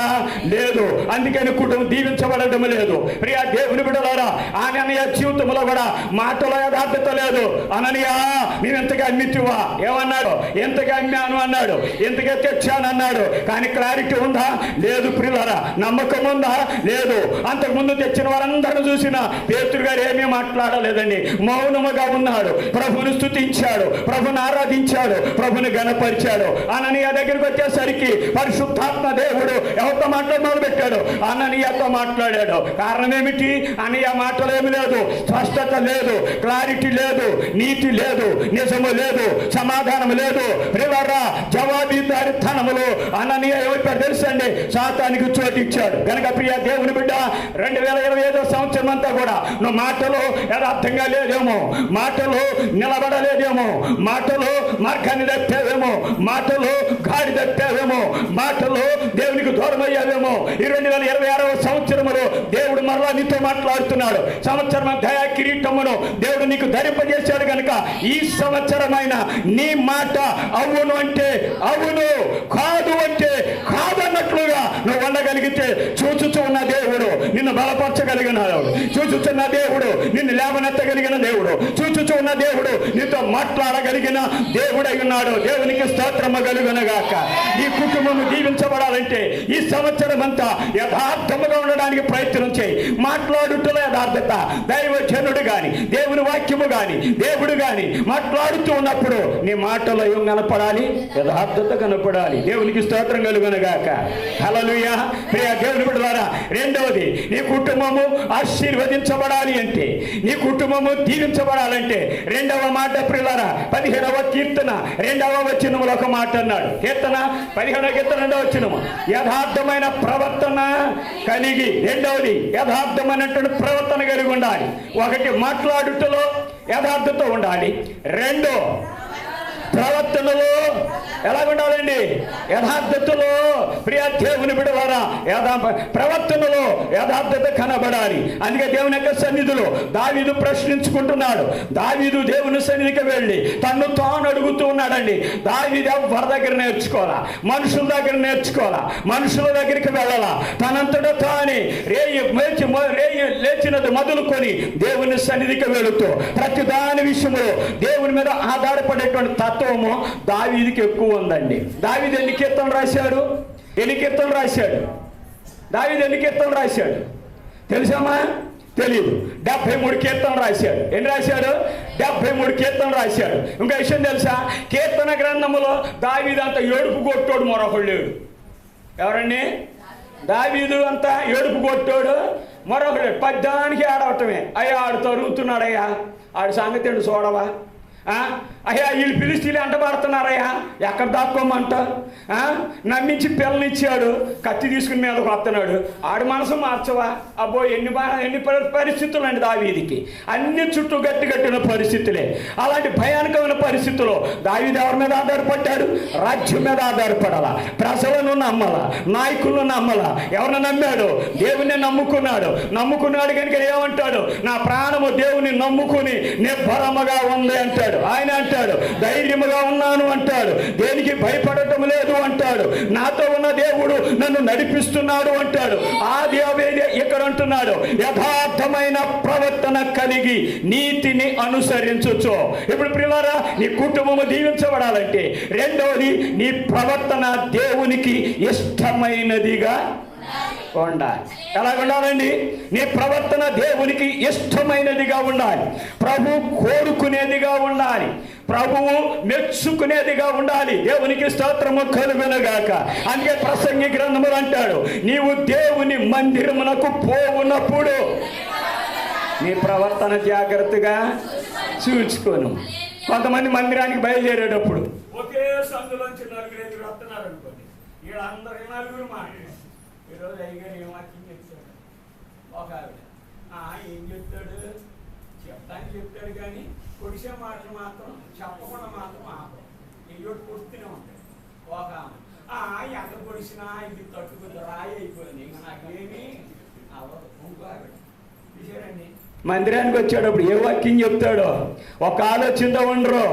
లేదు. అందుకని కుటుంబం దీవించబడటం లేదు. ప్రియ దేవుని బిడ్డలారా, అననీయ జీవితంలో కూడా మాటలో యథార్థత లేదు. అననీయ నేను ఎంతగా అమ్మితివా? ఏమన్నాడు? ఎంతగా అమ్మాను అన్నాడు, ఎంతగా తెచ్చాను అన్నాడు. కానీ క్లారిటీ ఉందా? లేదు. ప్రియులారా, నమ్మకం ఉందా? లేదు. అంతకుముందు తెచ్చిన వారందరూ చూసిన పేతురు గారు ఏమీ మాట్లాడలేదండి. మౌనముగా ఉన్నాడు. ప్రభుని స్తుతించాడు, ప్రభుని ఆరాధించాడు, ప్రభుని గణపరిచాడు. అననీయ దగ్గరికి వచ్చేసరికి పరిశుద్ధాత్మ దేవుడు ఎవరితో మాట్లాడి మొదలు పెట్టాడు? అననీయతో మాట్లాడాడు. కారణం ఏమిటి? అననీయ మాటలు ఏమి లేదు, స్పష్టత లేదు, క్లారిటీ లేదు, నీతి లేదు, నిజము లేదు, సమాధానం లేదు. ప్రియులారా, జవాబుదారీతనములో అననీయ ఏమైపోయాడు తెలుసండి? సాతానికి చోటు ఇచ్చాడు. కనుక ప్రియ దేవుని బిడ్డ, 2025 సంవత్సరం అంతా కూడా నువ్వు మాటలో యథార్థంగా లేదేమో, మాటలో నిలబడలేదేమో, మాటలో మార్గాన్ని తప్పావేమో, మాటలో గాడి తప్పావేమో, మాటలో దేవునికి దూరం అయ్యావేమో. ఈ 2026 సంవత్సరములో దేవుడు మరలా నీతో మాట్లాడుతున్నాడు. సంవత్సరం దయా కిరీటమును దేవుడు నీకు ధరింపజేశాడు. కనుక ఈ సంవత్సరమైన నీ మాట అవును అంటే అవును, కాదు అంటే కాదన్నట్లుగా నువ్వు ఉండగలిగితే చూచుచు ఉన్న దేవుడు నిన్ను బలపరచగలిగిన దేవుడు, చూచుచున్న దేవుడు నిన్ను లేవనెత్తగలిగిన దేవుడు, చూచుచు ఉన్న దేవుడు నీతో మాట్లాడగలిగిన దేవుడై ఉన్నాడు. దేవునికి స్తోత్రము కలుగునగాక. ఈ కుటుంబము దీవించబడాలంటే ఈ సంవత్సరం అంతా యథార్థముగా ఉండడానికి ప్రయత్నం చేయి. మాట్లాడుతున్న యథార్థత, దైవజనుడు గాని, దేవుని వాక్యము గాని, దేవుడు గాని మాట్లాడుతూ ఉన్నప్పుడు నీ మాటలో ఏం కనపడాలి? యథార్థత కనపడాలి. దేవునికి స్తోత్రం కలుగునగాక. హల్లెలూయా. ప్రియ దేవుని బిడ్డలారా, రెండవది, నీ కుటుంబము ఆశీర్వదించబడాలి అంటే, నీ కుటుంబము దీవించబడాలంటే రెండవ మాట ప్రియులారా, 15వ కీర్తన 2వ వచనములో ఒక మాట అన్నాడు. కీర్తన 15వ కీర్తన 2వ వచనము, యథార్థమైన ప్రవర్తన కలిగి. రెండవది, యథార్థమైనటువంటి ప్రవర్తన కలిగి ఉండాలి. ఒకటి, మాట్లాడుటలో యథార్థత ఉండాలి. రెండో, ప్రవర్తనలో ఎలా ఉండాలండి? యథార్థతలో. ప్రియ దేవుని బిడ్డలారా, ప్రవర్తనలో యథార్థత కనబడాలి. అందుకే దేవుని యొక్క సన్నిధిలో దావీదు ప్రశ్నించుకుంటున్నాడు. దావీదు దేవుని సన్నిధికి వెళ్ళి తన్ను తాను అడుగుతూ ఉన్నాడండి. దావీదు ఎవరి దగ్గర నేర్చుకోవాలా? మనుషుల దగ్గర నేర్చుకోవాలా? మనుషుల దగ్గరికి వెళ్ళాలా? తనంతటా తానే లేచినది మొదలుకొని దేవుని సన్నిధికి వెళుతూ ప్రతి దాని విషయంలో దేవుని మీద ఆధారపడేటువంటి తత్వము దావీదుకి ఎక్కువ ఉందండి. దావీదు ఎన్ని కీర్తనలు రాశాడు? దావీదు ఎన్ని కీర్తనలు రాశాడు తెలుసామా? తెలియదు. 73 కీర్తనలు రాశాడు. ఎన్ని రాశాడు? 73 కీర్తనలు రాశాడు. ఇంకా విషయం తెలుసా? కీర్తన గ్రంథములో దావీదు అంత ఏడుపు కొట్టోడు మరొకడు లేడు. ఎవరండి? దావీదు అంతా ఏడుపు కొట్టోడు మరొకడు. పద్యానికి ఆడవటమే. అయ్యా ఆడు తరుగుతున్నాడయ్యా, ఆడి సంగతి ఏంటి చూడవా? అయ్యా వీళ్ళు ఫిలిష్తీయులు అంటబడుతున్నారయ్యా, ఎక్కడ దాక్కోమంట? నమ్మించి పిల్లనిచ్చాడు, కత్తి తీసుకుని మీదకు వస్తున్నాడు. ఆడి మనసు మార్చవా? అబ్బో ఎన్ని పరిస్థితులు అండి దావీదికి. అన్ని చుట్టూ గట్టిన పరిస్థితులే. అలాంటి భయానకమైన పరిస్థితుల్లో దావీదు ఎవరి మీద ఆధారపడ్డాడు? రాజ్యం మీద ఆధారపడాలా, ప్రజలను నమ్మాలా, నాయకులను నమ్మాలా. ఎవరిని నమ్మాడు? దేవుని నమ్ముకున్నాడు కనుక ఏమంటాడు? నా ప్రాణము దేవుని నమ్ముకుని నిర్భరముగా ఉంది అంటాడు. ఆయన అంటాడు ధైర్యముగా ఉన్నాను అంటాడు. దేనికి భయపడటం లేదు అంటాడు. నాతో ఉన్న దేవుడు నన్ను నడిపిస్తున్నాడు అంటాడు. ఆది అవేది ఇక్కడ అంటున్నాడు, యథార్థమైన ప్రవర్తన కలిగి నీతిని అనుసరించొచ్చు. ఇప్పుడు ప్రియులారా, నీ కుటుంబము దీవించబడాలంటే రెండవది, నీ ప్రవర్తన దేవునికి ఇష్టమైనదిగా ఉండాలి. ఎలా ఉండాలండి? నీ ప్రవర్తన దేవునికి ఇష్టమైనదిగా ఉండాలి. ప్రభు కోరుకునేదిగా ఉండాలి. ప్రభువు మెచ్చుకునేదిగా ఉండాలి. దేవునికి స్తోత్రము కలుగునుగాక. అందుకే ప్రసంగి గ్రంథములు అంటాడు, నీవు దేవుని మందిరమునకు పోవునప్పుడు నీ ప్రవర్తన జాగ్రత్తగా చూచుకోను. కొంతమంది మందిరానికి బయలుదేరేటప్పుడు ఒకే సందులోంచి నలుగురు ఎదురు వస్తున్నారు అనుకోండి, వీళ్ళందరూ నలుగురు మాట ఈరోజు అయ్యగారు ఏం వాక్యం చెప్తాడు. ఒక ఏం చెప్తాడు, చెప్తానికి చెప్తాడు కానీ కొడిసే మాటలు మాత్రం చెప్పకుండా మాత్రం ఆపం. ఇయ్యోటి కొడుతూనే ఉంటాడు. ఒక ఎంత పొడిసినా ఇది తట్టుకుంది రాయి అయిపోయింది, ఇంకా నాకేమీ అవ్వదు. ఇంకో చూసారండి, మందిరానికి వచ్చేటప్పుడు ఏ వాక్యం చెప్తాడో ఒక ఆలోచనతో ఉండరు.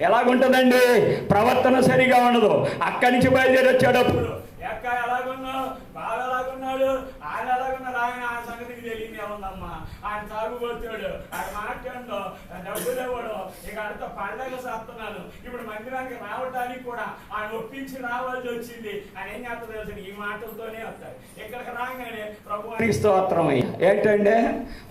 ఎలాగుంటుందండి, ప్రవర్తన సరిగా ఉండదు. అక్కడి నుంచి బయలుదేరి వచ్చేటప్పుడు ఎక్క ఎలాగున్నావు, బాగా ఎలాగున్నాడు, ఆయన ఎలాగున్నాడు, ఆయన ఆ సంగతికి తెలియదు ఏముందమ్మా, ఆయన తాగుబోతాడు, ఆయన మాట్లాడు, డబ్బులు ఇవ్వడు, ఇక అంత పండగ చేస్తున్నాను. ఇప్పుడు మందిరానికి రావడానికి కూడా ఆయన ఒప్పించి రావాల్సి వచ్చింది. ఆయన ఏం చేస్తా తెలుసు, ఈ మాటలతోనే వస్తాయి. ఇక్కడికి రాగానే ప్రభువానికి స్తోత్రం అయ్యా. ఏంటంటే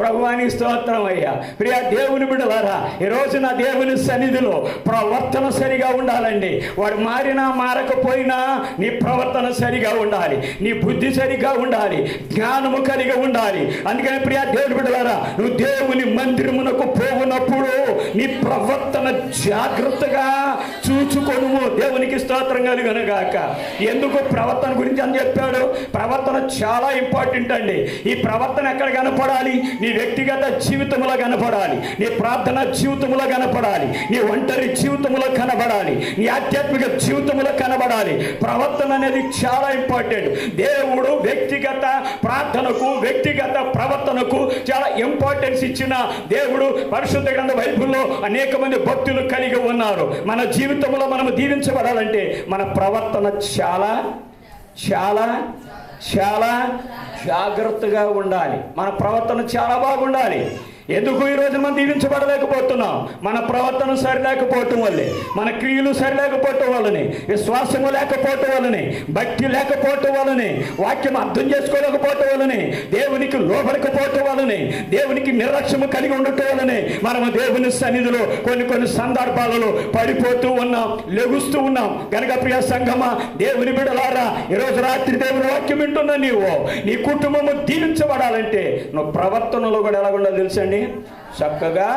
ప్రభువానికి స్తోత్రం అయ్యా. ప్రియ దేవుని బిడ్డలారా, ఈ రోజు నా దేవుని సన్నిధిలో ప్రవర్తన సరిగా ఉండాలండి. వాడు మారినా మారకపోయినా నీ ప్రవర్తన సరిగా ఉండాలి, నీ బుద్ధి సరిగా ఉండాలి, జ్ఞానము కలిగి ఉండాలి. అందుకని ప్రియ దేవుని బిడ్డలారా, నువ్వు దేవుని మందిరమునకు పోవునప్పుడు నీ ప్రవర్తన జాగ్రత్తగా చూచుకొనుము. దేవునికి స్తోత్రం కలుగునుగాక. ఎందుకు ప్రవర్తన గురించి అని చెప్పాడు? ప్రవర్తన చాలా ఇంపార్టెంట్ అండి. ఈ ప్రవర్తన ఎక్కడ కనపడాలి? నీ వ్యక్తిగత జీవితంలో కనపడాలి, నీ ప్రార్థన జీవితంలో కనపడాలి, నీ ఒంటరి జీవితంలో కనబడాలి, నీ ఆధ్యాత్మిక జీవితంలో కనబడాలి. ప్రవర్తన అనేది చాలా ఇంపార్టెంట్. దేవుడు వ్యక్తిగత ప్రార్థనకు, వ్యక్తిగత ప్రవర్తనకు చాలా ఇంపార్టెన్స్ ఇచ్చిన దేవుడు. పరిశుద్ధ గ్రంథ బైబిల్లో అనేక మంది భక్తులు కలిగి ఉన్నారు. మన జీవితంలో మనము దీవించబడాలంటే మన ప్రవర్తన చాలా చాలా చాలా జాగ్రత్తగా ఉండాలి. మన ప్రవర్తన చాలా బాగుండాలి. ఎందుకు ఈరోజు మనం దీవించబడలేకపోతున్నాం? మన ప్రవర్తన సరిలేకపోవటం వల్లే, మన క్రియలు సరిలేకపోవటం వల్లనే, విశ్వాసము లేకపోవటం వల్లనే, భక్తి లేకపోవటం వల్లనే, వాక్యం అర్థం చేసుకోలేకపోవటం వల్లనే, దేవునికి లోబడకపోవటం వల్లనే, దేవునికి నిర్లక్ష్యము కలిగి ఉండటం వల్లనే మనము దేవుని సన్నిధిలో కొన్ని సందర్భాలలో పడిపోతూ ఉన్నాం, లెగుస్తూ ఉన్నాం. కనుక ప్రియ సంఘమా, దేవుని బిడ్డలారా, ఈరోజు రాత్రి దేవుని వాక్యం వింటున్నా నీవు, నీ కుటుంబము దీవించబడాలంటే నువ్వు ప్రవర్తనలో కూడా ఎలా ఉండాలో తెలుసండి, చక్కగా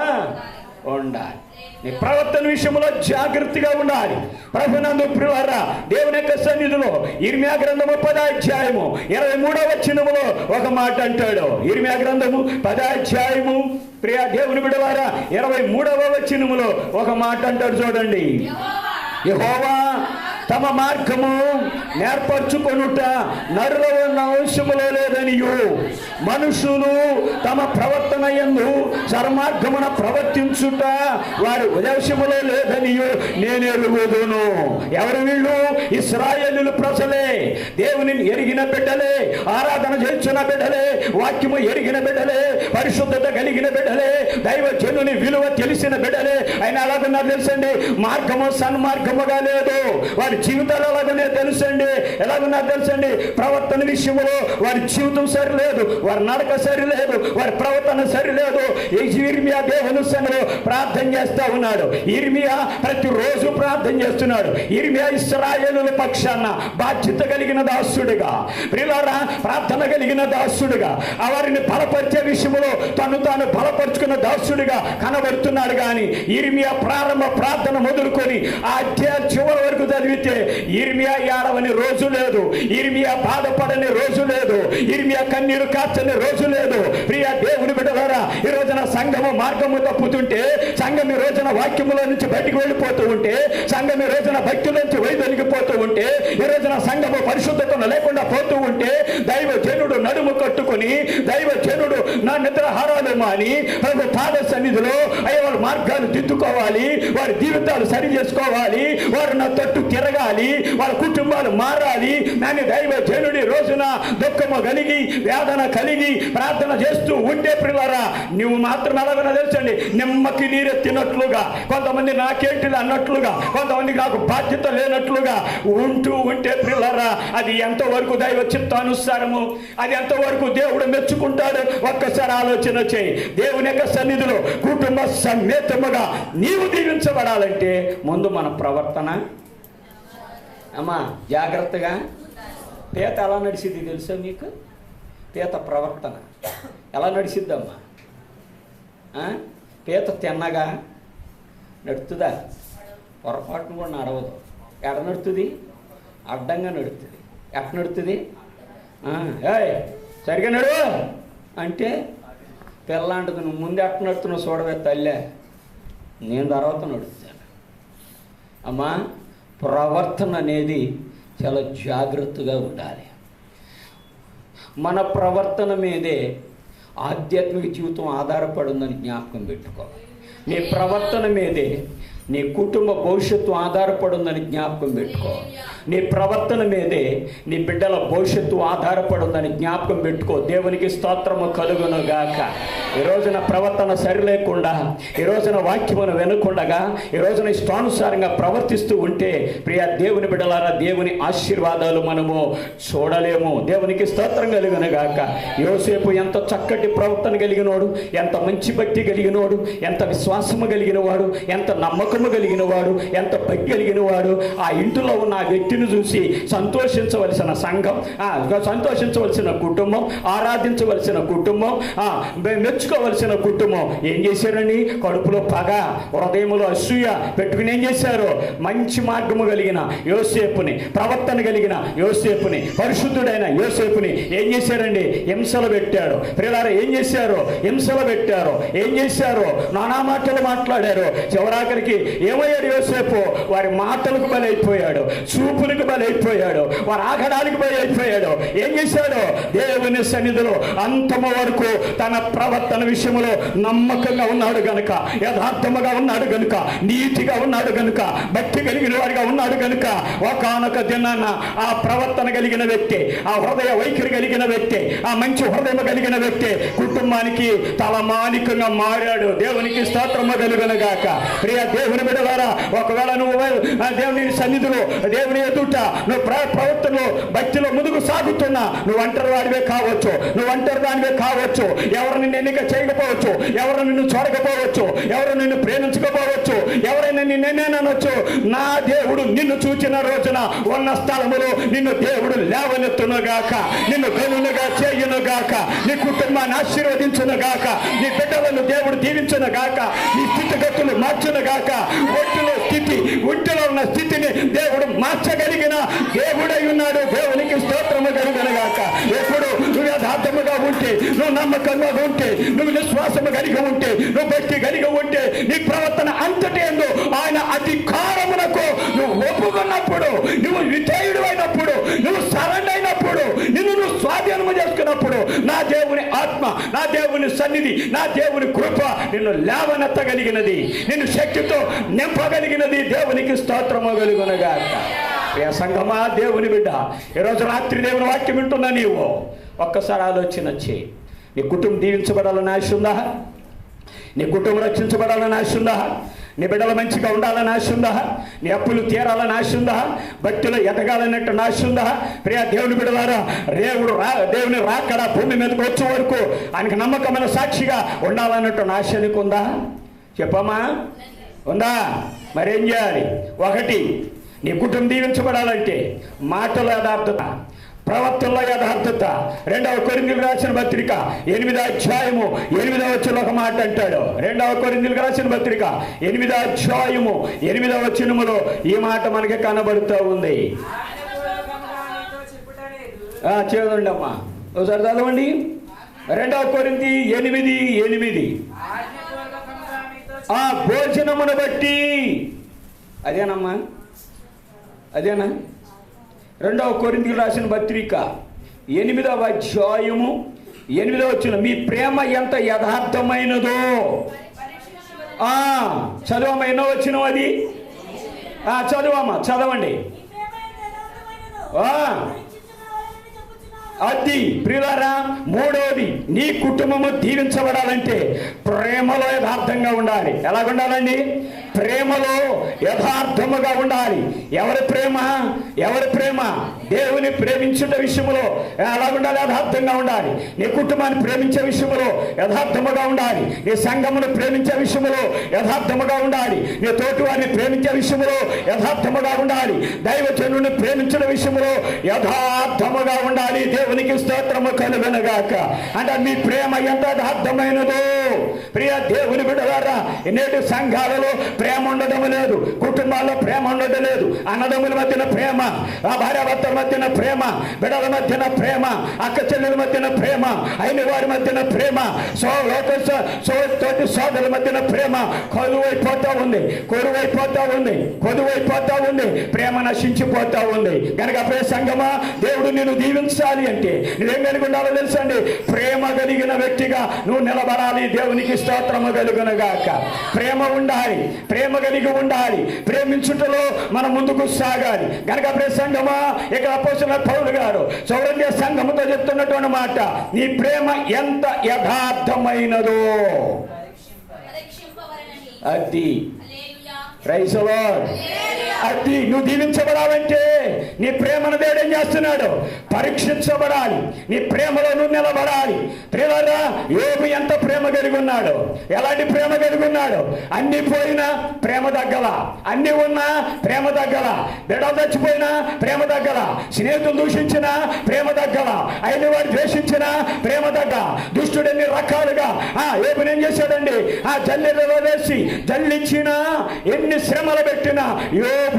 ఉండాలి. నీ ప్రవర్తన విషయంలో జాగ్రత్తగా ఉండాలి. ప్రభునందు ప్రియులారా, దేవుని యొక్క సన్నిధిలో ఇర్మియా గ్రంథము 10వ అధ్యాయము 23వ వచనములో ఒక మాట అంటాడు. ఇర్మియా గ్రంథము 10వ అధ్యాయము ప్రియ దేవుని బిడ్డలారా 23వ వచనములో ఒక మాట అంటాడు. చూడండి, యెహోవా తమ మార్గము నేర్పరచుకొనుట నరుల వంశములో లేదనియు, మనుషులు తమ ప్రవర్తన యందు సర్మార్గమున ప్రవర్తించుట వారి ఉదేశములో లేదనియు నేను ఎరుగుదును. ఎవరు వీళ్ళు? ఇశ్రాయేలు ప్రజలే, దేవుని ఎరిగిన బిడ్డలే, ఆరాధన చేస్తున్న బిడ్డలే, వాక్యము ఎరిగిన బిడ్డలే, పరిశుద్ధత కలిగిన బిడ్డలే, దైవ జనుని విలువ తెలిసిన బిడ్డలే. ఆయన ఎలాగున్నారు తెలుసండి, మార్గము సన్మార్గముగా లేదు. వారి జీవితాలు ఎలాగనే తెలుసండి, ఎలాగున్నారు తెలుసండి, ప్రవర్తన విషయంలో వారి జీవితం సరిలేదు, వారి నడక సరిలేదు, వారి ప్రవర్తన సరిలేదు. ఇర్మియా దేవుని సన్నిధిలో ప్రార్థన చేస్తా ఉన్నాడు. ఇర్మియా ప్రతిరోజు ప్రార్థన చేస్తున్నాడు. ఇర్మియా ఇశ్రాయేలుల పక్షాన బాధ్యత కలిగిన దాసుడిగా, ప్రియులారా ప్రార్థన కలిగిన దాసుడిగా, వారిని బలపరిచే విషయంలో తను తాను బలపరుచుకున్న దాసుడిగా కనబడుతున్నాడు. కానీ ఇర్మియా ప్రారంభ ప్రార్థన మొదలుకొని ఆ అధ్యాయం చివరి వరకు చదివితే ఇర్మియా ఏడవని రోజు లేదు, ఇర్మియా బాధపడని రోజు లేదు, ఇర్మియా కన్నీరు కార్చని రోజు లేదు. ప్రియ దేవుని బిడ్డలారా, ఈ రోజున సంఘము మార్గము తప్పుతుంటే, సంఘం ఈ రోజున వాక్యములో నుంచి బయటికి వెళ్ళిపోతూ ఉంటే, సంఘం ఈ రోజున భక్తుల నుంచి వైదొలిగిపోతూ ఉంటే, ఈ రోజున సంఘము పరిశుద్ధతను లేకుండా పోతూ ఉంటే, దైవ జనుడు నడుము కట్టుకుని, దైవ జనుడు నా నిద్రాహారాలు మాని ప్రభు పాద సన్నిధిలో వారి మార్గాలు దిద్దుకోవాలి, వారి జీవితాలు సరి చేసుకోవాలి, వారు నా తట్టు తిరగాలి, వాళ్ళ కుటుంబాలు మారాలి. నాని దైవ జనుడి రోజున దుఃఖము కలిగి, వేదన కలిగి ప్రార్థన చేస్తూ ఉంటే ప్రియులారా, నువ్వు మాత్రం ఎలాగైనా తెలుసండి, నిమ్మకి నీరెత్తినట్లుగా, కొంతమంది నాకేంటిది అన్నట్లుగా, కొంతమంది నాకు బాధ్యత లేనట్లుగా ఉంటూ ఉంటే ప్రియులారా, అది ఎంతవరకు దైవ చిత్తానుసారము, అది ఎంతవరకు దేవుడు మెచ్చుకుంటాడు? ఒక్క ఒక్కసారి ఆలోచన చేయి. దేవుని యొక్క సన్నిధిలో కుటుంబ సమేతముగా నీవు దీవించబడాలంటే ముందు మన ప్రవర్తన అమ్మా జాగ్రత్తగా. పీత ఎలా నడిచింది తెలుసా మీకు? పీత ప్రవర్తన ఎలా నడిచిద్దమ్మా? పీత తిన్నగా నడుతుందా? పొరపాటును కూడా నడవదు. ఎడ నడుతుంది? అడ్డంగా నడుతుంది. ఎట్ట నడుతుంది? సరిగా నడు అంటే పిల్లాంటిది, నువ్వు ముందు ఎట్ట నడుతున్నావు చూడవే తల్లే, నేను తర్వాత నడుస్తాను. అమ్మా ప్రవర్తన అనేది చాలా జాగ్రత్తగా ఉండాలి. మన ప్రవర్తన మీదే ఆధ్యాత్మిక జీవితం ఆధారపడి ఉందని జ్ఞాపకం పెట్టుకో. నీ ప్రవర్తన మీదే నీ కుటుంబ భవిష్యత్తు ఆధారపడి ఉందని జ్ఞాపకం పెట్టుకో. నీ ప్రవర్తన మీదే నీ బిడ్డల భవిష్యత్తు ఆధారపడి ఉందని జ్ఞాపకం పెట్టుకో. దేవునికి స్తోత్రము కలుగును గాక. ఈ రోజున ప్రవర్తన సరిలేకుండా, ఈ రోజున వాక్యమును వినకుండగా, ఈ రోజున ఇష్టానుసారంగా ప్రవర్తిస్తూ ఉంటే ప్రియ దేవుని బిడ్డలారా, దేవుని ఆశీర్వాదాలు మనము చూడలేము. దేవునికి స్తోత్రం కలుగును గాక. యోసేపు ఎంత చక్కటి ప్రవర్తన కలిగినోడు, ఎంత మంచి భక్తి కలిగినోడు, ఎంత విశ్వాసము కలిగిన వాడు, ఎంత నమ్మకము కలిగిన వాడు, ఎంత భక్తి కలిగిన వాడు. ఆ ఇంటిలో ఉన్న ఆ వ్యక్తిని చూసి సంతోషించవలసిన సంఘం, సంతోషించవలసిన కుటుంబం, ఆరాధించవలసిన కుటుంబం, మెచ్చుకోవలసిన కుటుంబం ఏం చేశారండి? కడుపులో పగ, హృదయములో అసూయ పెట్టుకుని ఏం చేశారు? మంచి మార్గము కలిగిన యోసేపుని, ప్రవర్తన కలిగిన యోసేపుని, పరిశుద్ధుడైన యోసేపుని ఏం చేశారండి? హింసలు పెట్టాడు. ప్రియులారా ఏం చేశారు? హింసలు పెట్టారు. ఏం చేశారు? నానా మాటలు మాట్లాడారు. చివరాఖరికి ఏమయ్యాడు యోసేపు? వారి మాటలకు బలైపోయాడు, చూపులకు బలైపోయాడు, వారి ఆగడానికి బలైపోయాడు. ఏం చేశాడు? దేవుని సన్నిధిలో అంతము వరకు తన ప్రవర్తన విషయంలో నమ్మకంగా ఉన్నాడు గనుక, యథార్థముగా ఉన్నాడు గనుక, నీతిగా ఉన్నాడు గనుక, భక్తి కలిగిన వాడిగా ఉన్నాడు గనుక ఒకానొక దినాన ఆ ప్రవర్తన కలిగిన వ్యక్తి, ఆ హృదయ వైఖరి కలిగిన వ్యక్తి, ఆ మంచి హృదయం కలిగిన వ్యక్తి కుటుంబానికి తలమానికంగా మారాడు. దేవునికి స్తోత్రము కలుగును గాక. ప్రియ దేవుని బిడ్డలారా, ఒకవేళ నువ్వు దేవుని సన్నిధిలో, దేవుని ఎదుట నువ్వు ప్రవర్తనలో, భక్తిలో ముందుకు సాగుతున్నా, నువ్వు ఒంటరి వాడివే కావచ్చు, నువ్వు ఒంటరి దానివే కావచ్చు, ఎవరు నిన్ను ఎన్నిక చేయకపోవచ్చు, ఎవరు నిన్ను చూడకపోవచ్చు, ఎవరు నిన్ను ప్రేమించకపోవచ్చు, ఎవరైనా నిన్నేనొచ్చు. నా దేవుడు నిన్ను చూచిన రోజున ఉన్న స్థలములో నిన్ను దేవుడు లేవనెత్తునుగాక, నిన్ను గనులుగా చేయునుగాక, నీ కుటుంబాన్ని ఆశీర్వదించునుగాక, నీ బిడ్డలను దేవుడు దీవించునుగాక, నీ స్థితిగతులు మార్చునుగాక. ఒంటిలో ఉన్న స్థితిని దేవుడు మార్చగలిగిన దేవుడై ఉన్నాడు. దేవునికి స్తోత్రము కలుగునుగాక. ఎప్పుడు నువ్వు యథార్థముగా ఉంటే, నువ్వు నమ్మకంగా ఉంటే, నువ్వు విశ్వాసము కలిగి ఉంటే, నువ్వు భక్తి కలిగి ఉంటే, నీ ప్రవర్తన అంతటి యందు ఆయన అధికారమునకు నువ్వు ఒప్పుకున్నప్పుడు, నువ్వు విధేయుడు అయినప్పుడు, నువ్వు సరెండర్ అయినప్పుడు, నువ్వు స్వాధీనము చేసుకున్నప్పుడు నా దేవుని ఆత్మ, నా దేవుని సన్నిధి, నా దేవుని కృప నిన్ను లేవనెత్తగలిగినది, నిన్ను శక్తితో నింపగలిగినది. దేవునికి స్తోత్రము కలుగునుగాక. ప్రియ సంఘమా, దేవుని బిడ్డ, ఈరోజు రాత్రి దేవుని వాక్యం వింటున్నా నీవు ఒక్కసారి ఆలోచన చేయి. నీ కుటుంబం దీవించబడాలని ఆశ ఉందా? నీ కుటుంబం రక్షించబడాలని ఆశ ఉందా? నీ బిడ్డలు మంచిగా ఉండాలని ఆశ ఉందా? నీ అప్పులు తీరాలని ఆశ ఉందా? భక్తిలో ఎదగాలన్నట్టు ఆశ ఉందా? ప్రియ దేవుని బిడ్డలారా, దేవుని రాకడ భూమి మీదకి వచ్చే వరకు ఆయనకు నమ్మకమైన సాక్షిగా ఉండాలన్నట్టు ఆశ నీకు ఉందా? చెప్పమ్మా, ఉందా? మరేం చేయాలి? ఒకటి, నీ కుటుంబం దీవించబడాలంటే మాటల యథార్థత, ప్రవర్తనలో యథార్థత. 2వ కొరింథీయులకు రాసిన పత్రిక 8వ అధ్యాయము 8వ వచనంలో ఒక మాట అంటాడు. 2వ కొరింథీయులకు రాసిన పత్రిక 8వ అధ్యాయము 8వ వచనములో ఈ మాట మనకి కనబడుతూ ఉంది. చదవండి అమ్మా, ఒకసారి చదవండి. 2వ కొరింథీ 8:8. ఆ భోజనమును బట్టి, అదేనమ్మా, అదేనా? 2వ కొరింథీయులకు రాసిన పత్రిక 8వ అధ్యాయము 8వ వచనం, మీ ప్రేమ ఎంత యథార్థమైనదో. చదవమ్మా, ఎన్నో వచ్చిన అది? చదవమ్మా, చదవండి. అది ప్రియులారా, 3వది, నీ కుటుంబము దీవించబడాలంటే ప్రేమలో యథార్థంగా ఉండాలి. ఎలాగుండాలండి? ప్రేమలో యథార్థముగా ఉండాలి. ఎవరి ప్రేమ? ఎవరి ప్రేమ? దేవుని ప్రేమించుట విషయంలో ఎలాగుండాలి? యథార్థంగా ఉండాలి. నీ కుటుంబాన్ని ప్రేమించే విషయంలో యథార్థముగా ఉండాలి. నీ సంఘమును ప్రేమించే విషయంలో యథార్థముగా ఉండాలి. నీ తోటి వారిని ప్రేమించే విషయంలో యథార్థముగా ఉండాలి. దైవజనుని ప్రేమించిన విషయంలో యథార్థముగా ఉండాలి. దేవునికి స్తోత్రము కలుగునుగాక. అంటే మీ ప్రేమ ఎంత యథార్థమైనదో ప్రియ దేవుని బిడ్డలారా, నేటి సంఘాలలో ప్రేమ ఉండడం లేదు, కుటుంబాల్లో ప్రేమ ఉండడం లేదు. అన్నదమ్ముల మధ్యన ప్రేమ, ఆ భార్యాభర్తల మధ్యన ప్రేమ, బిడ్డల మధ్యన ప్రేమ, అక్క చెల్లెల మధ్యన ప్రేమ, అయిన వారి మధ్యన ప్రేమ, తోటి సోదరుల మధ్యన ప్రేమ కొలువైపోతా ఉంది, కొలువైపోతా ఉంది. ప్రేమ నశించిపోతా ఉంది. కనుక ప్రియ సంగమా, దేవుడు నిన్ను దీవించాలి అంటే నువ్వేం కలిగి ఉండాలో తెలుసండి? ప్రేమ కలిగిన వ్యక్తిగా నువ్వు నిలబడాలి. దేవునికి స్తోత్రము కలుగునుగాక. ప్రేమ ఉండాలి, ప్రేమ కలిగి ఉండాలి. ప్రేమించుటలో మనం ముందుకు సాగాలి. కనుక ప్రియ సంగమా, ఇక అపోస్తలుడైన పౌలు గారు చూడండి సంఘముతో చెప్తున్నటువంటి మాట, నీ ప్రేమ ఎంత యథార్థమైనదో అది. Praise the lord. అది నువ్వు దీవించబడాలంటే నీ ప్రేమను దేవుడేం చేస్తున్నాడు? పరీక్షించబడాలి. నీ ప్రేమలో నువ్వు నిలబడాలి. ప్రియులారా, యోబు ఎంత ప్రేమ కలిగి ఉన్నాడు? ఎలాంటి ప్రేమ కలిగి ఉన్నాడు? అన్ని పోయినా ప్రేమ తగ్గల, అన్ని ఉన్నా ప్రేమ తగ్గల, బిడ్డలు చచ్చిపోయినా ప్రేమ తగ్గల, స్నేహితులు దూషించినా ప్రేమ తగ్గల, అయిన వాడు ద్వేషించినా ప్రేమ తగ్గ. దుష్టుడు ఎన్ని రకాలుగా యోబుని ఏం చేశాడండి? జల్లెలలో వేసి జల్లించినా, ఎన్ని శ్రమలు పెట్టినా యోబు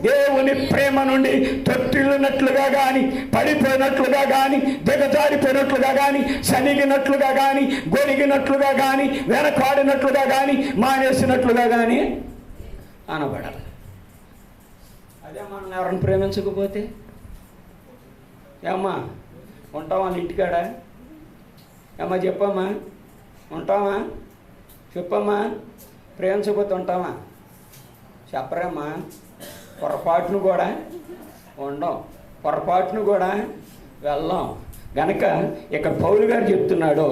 దేవుని ప్రేమ నుండి తొట్టిల్లినట్లుగా గాని, పడిపోయినట్లుగా గాని, దిగజారిపోయినట్లుగా గాని, సనిగినట్లుగా గాని, గొరిగినట్లుగా గాని, వెనకాడినట్లుగా గాని, మానేసినట్లుగా గాని అనబడాలి. అదే మనం ఎవరిని ప్రేమించకపోతే ఏమ్మా ఉంటావా వాళ్ళ ఇంటికాడ? ఏమ్మా చెప్పమ్మా, ఉంటావా? చెప్పమ్మా. ప్రేమించకపోతే ఉంటావా? చెప్పరేమ్మా. పొరపాటును కూడా ఉండం, పొరపాటును కూడా వెళ్ళాం. గనక ఇక్కడ పౌలు గారు చెప్తున్నాడు,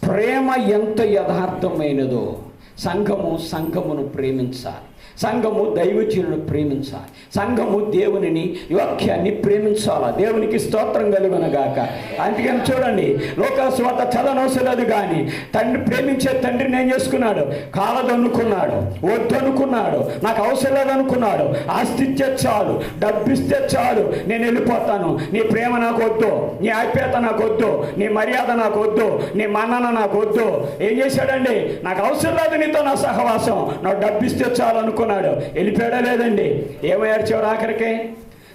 ప్రేమ ఎంత యథార్థమైనదో. సంఘమును ప్రేమించాలి, సంఘము దైవజనులను ప్రేమించాలి, సంఘము దేవునిని వాక్యాన్ని ప్రేమించాలా. దేవునికి స్తోత్రం కలుగునుగాక. అందుకని చూడండి, లోకాసువార్త చదవనవసరం కానీ తండ్రి ప్రేమించే తండ్రిని ఏం చేసుకున్నాడు? కాలదనుకున్నాడు, వద్దనుకున్నాడు, నాకు అవసరం లేదనుకున్నాడు. ఆస్తి ఇస్తే చాలు, డబ్బిస్తే చాలు, నేను వెళ్ళిపోతాను, నీ ప్రేమ నాకు వద్దు, నీ ఆప్యాయత నాకు వద్దు, నీ మర్యాద నాకు వద్దు, నీ మన్నన నాకు వద్దు. ఏం చేశాడండి? నాకు అవసరం లేదు నీతో నా సహవాసం, నాకు డబ్బిస్తే చాలు అనుకున్నాడు. వెళ్ళిపోయాడా లేదండి? ఏమయ్యారు చివరాఖరికి?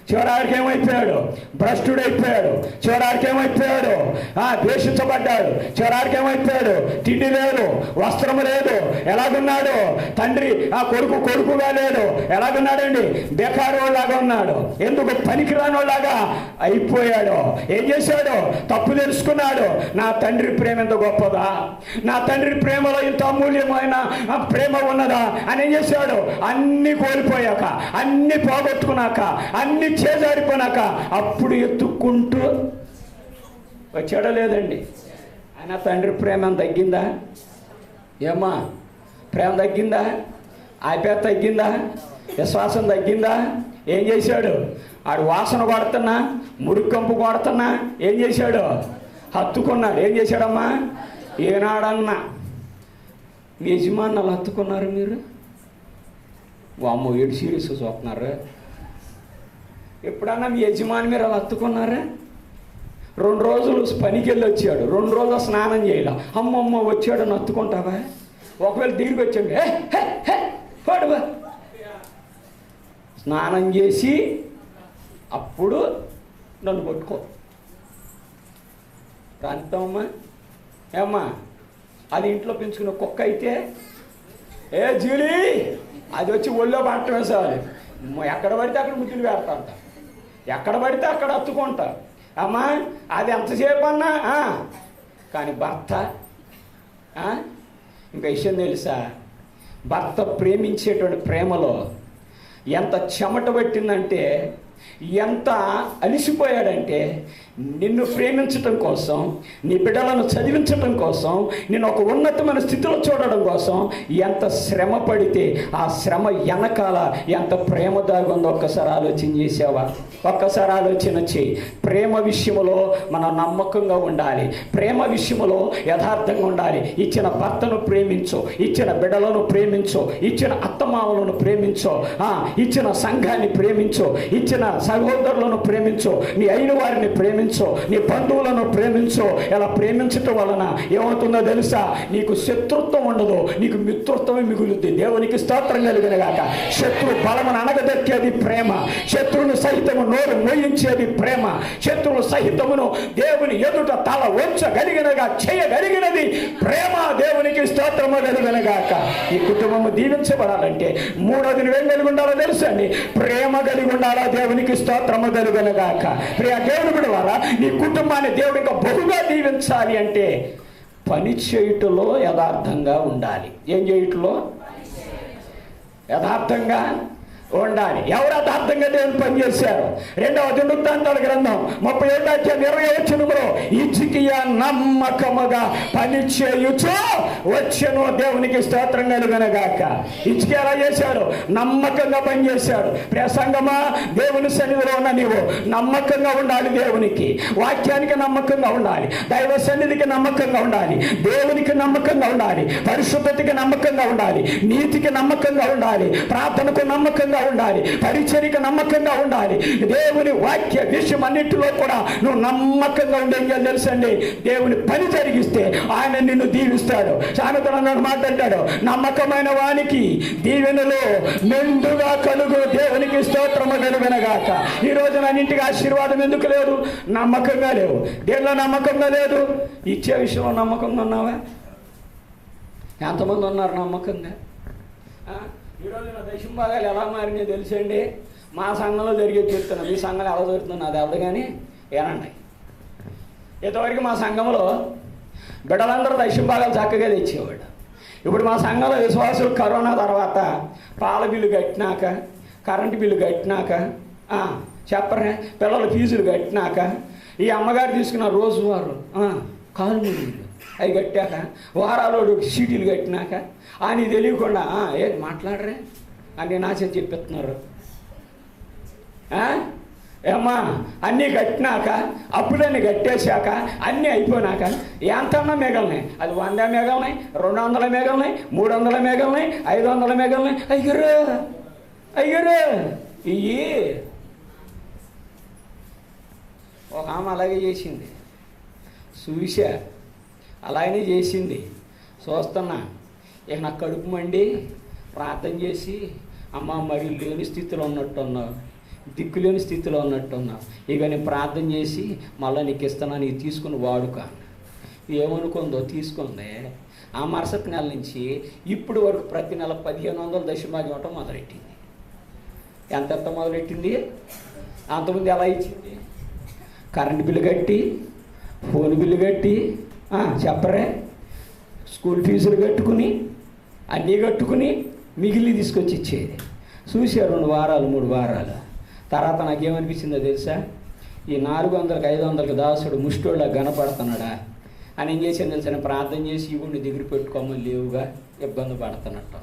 చివరాఖరికి ఏమైపోయాడు? భ్రష్టుడైపోయాడు. చివరాఖరికి ఏమైపోయాడు? ద్వేషించబడ్డాడు. చివరాఖరికి ఏమైపోయాడు? తిండి లేదు, వస్త్రం లేదు. ఎలాగున్నాడు? తండ్రి కొడుకుగా లేడు. ఎలాగున్నాడండి? బేకారోలాగా ఉన్నాడు. ఎందుకు? పనికిరానోలాగా అయిపోయాడు. ఏం చేశాడు? తప్పు తెలుసుకున్నాడు. నా తండ్రి ప్రేమ ఎంత గొప్పదా, నా తండ్రి ప్రేమలో ఇంత అమూల్యమైన ప్రేమ ఉన్నదా అని ఏం చేశాడు? అన్ని కోల్పోయాక, అన్ని పోగొట్టుకున్నాక, అన్ని చేజారిపోయినాక అప్పుడు ఎత్తుక్కుంటూ వచ్చాడో లేదండి? ఆయన తండ్రి ప్రేమ తగ్గిందా? ఏమ్మా, ప్రేమ తగ్గిందా? ఆప్యాయత తగ్గిందా? విశ్వాసం తగ్గిందా? ఏం చేశాడు? ఆడు వాసన కొడుతున్నా, మురికంపు కొడుతున్నా ఏం చేశాడు? హత్తుకున్నాడు. ఏం చేశాడమ్మా? ఏనాడన్నా మీ యజమానులు హత్తుకున్నారు మీరు? వామ్మో, ఏడు సీరియస్ చూస్తున్నారు. ఎప్పుడన్నా మీ యజమాని మీరు అలా హత్తుకున్నారా? 2 రోజులు పనికి వెళ్ళి వచ్చాడు, 2 రోజులు స్నానం చేయాలి, అమ్మమ్మ వచ్చాడు అని హత్తుకుంటావా? ఒకవేళ తిరిగి వచ్చాడు, పడువా, స్నానం చేసి అప్పుడు నన్ను పట్టుకో రాంతమ్మా. ఏమ్మా, అది ఇంట్లో పెంచుకున్న కుక్క అయితే జీలి అది వచ్చి ఒళ్ళో పట్టడం వేసేవాళ్ళు. ఎక్కడ పడితే అక్కడ ముద్దులు వేస్తాంట, ఎక్కడ పడితే అక్కడ హత్తుకుంటా. అమ్మా, అది ఎంతసేపు అన్నా. కానీ భర్త ఇంకా విషయం తెలుసా? భర్త ప్రేమించేటువంటి ప్రేమలో ఎంత చెమట పట్టిందంటే, ఎంత అలిసిపోయాడంటే, నిన్ను ప్రేమించటం కోసం, నీ బిడ్డలను చదివించటం కోసం, నేను ఒక ఉన్నతమైన స్థితిలో చూడడం కోసం ఎంత శ్రమ పడితే ఆ శ్రమ వెనకాల ఎంత ప్రేమ దాగుందో ఒక్కసారి ఆలోచన చేసావా? ఒక్కసారి ఆలోచన చేయి. ప్రేమ విషయంలో మనం నమ్మకంగా ఉండాలి. ప్రేమ విషయంలో యథార్థంగా ఉండాలి. ఇచ్చిన భర్తను ప్రేమించు, ఇచ్చిన బిడ్డలను ప్రేమించు, ఇచ్చిన అత్తమామలను ప్రేమించు, ఇచ్చిన సంఘాన్ని ప్రేమించు, ఇచ్చిన సహోదరులను ప్రేమించు, నీ అయిన వారిని ప్రేమించు, నీ బంధువులను ప్రేమించు. ఇలా ప్రేమించటం వలన ఏమవుతుందో తెలుసా? నీకు శత్రుత్వం ఉండదు, నీకు మిత్రుత్వమే మిగులుద్ది. దేవునికి స్తోత్రం కలిగిన గాక. శత్రు బలమును అనగదొక్కేది ప్రేమ. శత్రువును సహితము నోరు మోయించేది ప్రేమ. శత్రువు సహితమును దేవుని ఎదుట తల వంచగలిగినగా చేయగలిగినది ప్రేమ. దేవునికి స్తోత్రము కలిగిన గాక. ఈ కుటుంబము దీవించబడాలంటే మూడోది నువ్వేం కలిగి ఉండాలో తెలుసా అండి? ప్రేమ కలిగి ఉండాలా. దేవునికి స్తోత్రము కలిగిన గాక. ప్రియ దేవుని ద్వారా నీ కుటుంబాన్ని దేవుడు ఇంకా బహుగా దీవించాలి అంటే పని చేయుటలో యథార్థంగా ఉండాలి. ఏం చేయుటలో? యథార్థంగా ఉండాలి. ఎవరు యథార్థంగా దేవుని పనిచేశారు? 2వ దినవృత్తాంతాల గ్రంథం 37:20 హిజ్కియా నమ్మకముగా పని చేయుచు వచ్చెను. దేవునికి స్తోత్రం కలుగునుగాక. హిజ్కియా ఎలా చేశాడు? నమ్మకంగా పనిచేశాడు. ప్రియ సంగమా, దేవుని సన్నిధిలో ఉన్న నీవు నమ్మకంగా ఉండాలి. దేవునికి, వాక్యానికి నమ్మకంగా ఉండాలి. దైవ సన్నిధికి నమ్మకంగా ఉండాలి. దేవునికి నమ్మకంగా ఉండాలి. పరిశుద్ధతకి నమ్మకంగా ఉండాలి. నీతికి నమ్మకంగా ఉండాలి. ప్రార్థనకు నమ్మకంగా ఉండాలి. పరిచర్యకు నమ్మకంగా ఉండాలి. దేవుని వాక్య విషయం అన్నింటిలో కూడా నువ్వు నమ్మకంగా ఉండేం తెలుసండి. దేవుని పని జరిగిస్తే ఆయన నిన్ను దీవిస్తాడు. సామెతలో మాట్లాడాడు, నమ్మకమైన వానికి దీవెనలు మెండుగా కలుగు. దేవునికి స్తోత్రము కలుగునగాక. ఈ రోజు నా ఇంటికి ఆశీర్వాదం ఎందుకు లేదు? నమ్మకంగా లేవు. దేనిలో నమ్మకంగా లేదు? ఇచ్చే విషయంలో నమ్మకంగా ఉన్నావా? ఎంతమంది ఉన్నారు నమ్మకంగా? ఈరోజు నా దశం భాగాలు ఎలా మారినాయో తెలుసండి. మా సంఘంలో జరిగేది చెప్తున్నా, మీ సంఘంలో ఎలా జరుగుతుంది అది అవ్వదు కానీ ఏనండి. ఇంతవరకు మా సంఘంలో బిడ్డలందరూ దశం భాగాలు చక్కగా తెచ్చేవాడు. ఇప్పుడు మా సంఘంలో విశ్వాసులు కరోనా తర్వాత పాల బిల్లు కట్టినాక, కరెంటు బిల్లు కట్టినాక, చెప్పరే పిల్లల ఫీజులు కట్టినాక, ఈ అమ్మగారు తీసుకున్న రోజువారు కాలు బిల్లు అవి కట్టాక, వారాలు సీటీలు కట్టినాక అని తెలియకుండా ఏది మాట్లాడరే అని నా చేతి చెప్పిస్తున్నారు. ఏమ్మా అన్నీ కట్టినాక, అప్పులన్నీ కట్టేశాక, అన్నీ అయిపోయినాక ఎంతన్నా మిగలనాయి. అది 100 మిగలనాయి, 200 మిగలనాయి, 300 మిగలనాయి, 500 మిగలనాయి. అయ్యరు ఇయ్యి. ఒక ఆమె అలాగే చేసింది, చూసా, అలాగనే చేసింది, చూస్తున్నా. ఇక నాకు కడుపు మండి ప్రార్థన చేసి, అమ్మ మరి లేని స్థితిలో ఉన్నట్టున్నావు, దిక్కులేని స్థితిలో ఉన్నట్టున్నావు, ఇక నేను ప్రార్థన చేసి మళ్ళీ నీకు ఇస్తాను, నీకు తీసుకుని వాడుకా. ఏమనుకుందో తీసుకుంది. ఆ మరుసటి నెల నుంచి ఇప్పుడు వరకు ప్రతి నెల 1500 దశభాగం ఇవ్వటం మొదలెట్టింది. ఎంత మొదలెట్టింది? అంతకుముందు ఎలా ఇచ్చింది? కరెంటు బిల్లు కట్టి, ఫోన్ బిల్లు కట్టి, చెప్పరే స్కూల్ ఫీజులు కట్టుకుని, అన్నీ కట్టుకుని మిగిలి తీసుకొచ్చి ఇచ్చేది. చూశారు 2 వారాలు 3 వారాలు తర్వాత నాకేమనిపించిందో తెలుసా? ఈ 400కి 500కి దాసుడు ముష్టోళ్ళ కనపడుతున్నాడా అని ఏం చేశాను తెలుసా? నేను ప్రార్థన చేసి ఇవ్వండి దగ్గర పెట్టుకోమని లేవుగా ఇబ్బంది పడుతున్నట్టు.